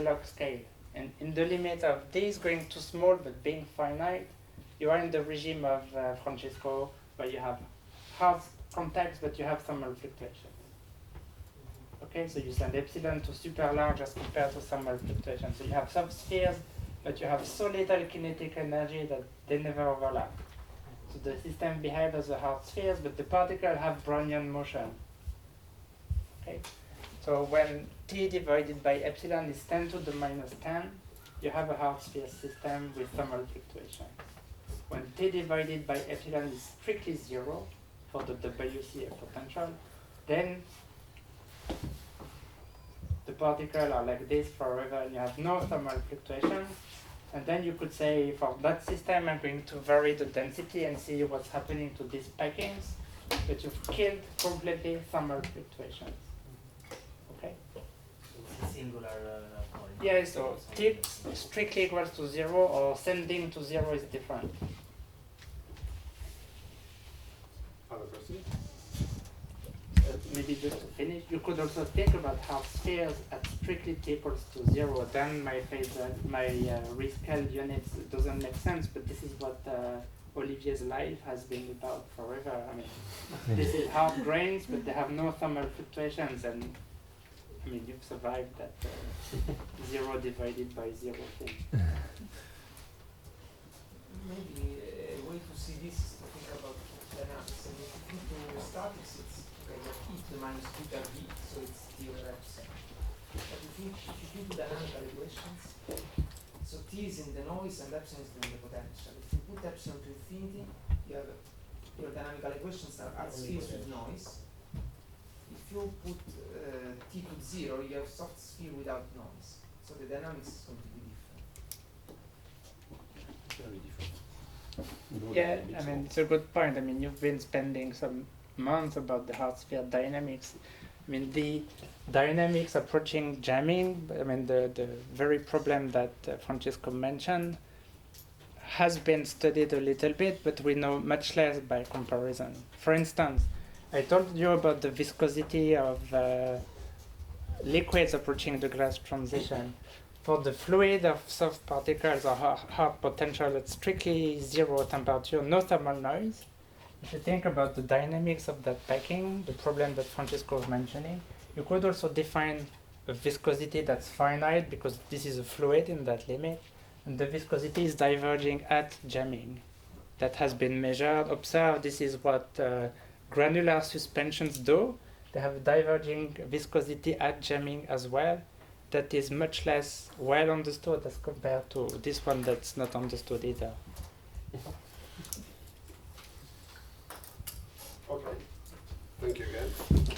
log scale. And in the limit of this going too small but being finite, you are in the regime of Francesco, where you have hard contacts but you have thermal fluctuation. Okay, so you send epsilon to super large as compared to thermal fluctuation. So you have some spheres, but you have so little kinetic energy that they never overlap. So the system behaves as a hard spheres, but the particles have Brownian motion. Okay. So when t divided by epsilon is 10 to the minus 10, you have a hard sphere system with thermal fluctuation. When t divided by epsilon is strictly 0 for the WCA potential, then the particles are like this forever and you have no thermal fluctuation. And then you could say, for that system, I'm going to vary the density and see what's happening to these packings, but you've killed completely thermal fluctuations. Okay? so it's a singular point. Yeah, so t strictly equals to 0 or sending to 0 is different. Other question? Maybe just to finish, you could also think about how spheres at strictly t equals to 0, then my rescaled units doesn't make sense, but this is what Olivier's life has been about forever. I mean, this is hard grains, but they have no thermal fluctuations, and I mean, you've survived that 0 divided by 0 thing. Maybe a way to see this is to think about dynamics. And if you think to statics, it's okay, you have e to the minus beta v, so it's T over epsilon. But if you think to dynamical equations, so T is in the noise and epsilon is in the potential. If you put epsilon to infinity, you have your dynamical equations are at spheres with noise. If you put T to 0, you have soft sphere without noise. So the dynamics is going to be different. Very different. Yeah, I mean, it's a good point. I mean, you've been spending some months about the hard sphere dynamics. I mean, the dynamics approaching jamming, I mean, the very problem that Francesco mentioned has been studied a little bit, but we know much less by comparison. For instance, I told you about the viscosity of liquids approaching the glass transition. For the fluid of soft particles or hard potential at strictly 0 temperature, no thermal noise. If you think about the dynamics of that packing, the problem that Francesco was mentioning, you could also define a viscosity that's finite because this is a fluid in that limit, and the viscosity is diverging at jamming. That has been measured, observed. This is what granular suspensions do. They have a diverging viscosity at jamming as well. That is much less well understood as compared to this one that's not understood either. Okay. Thank you again.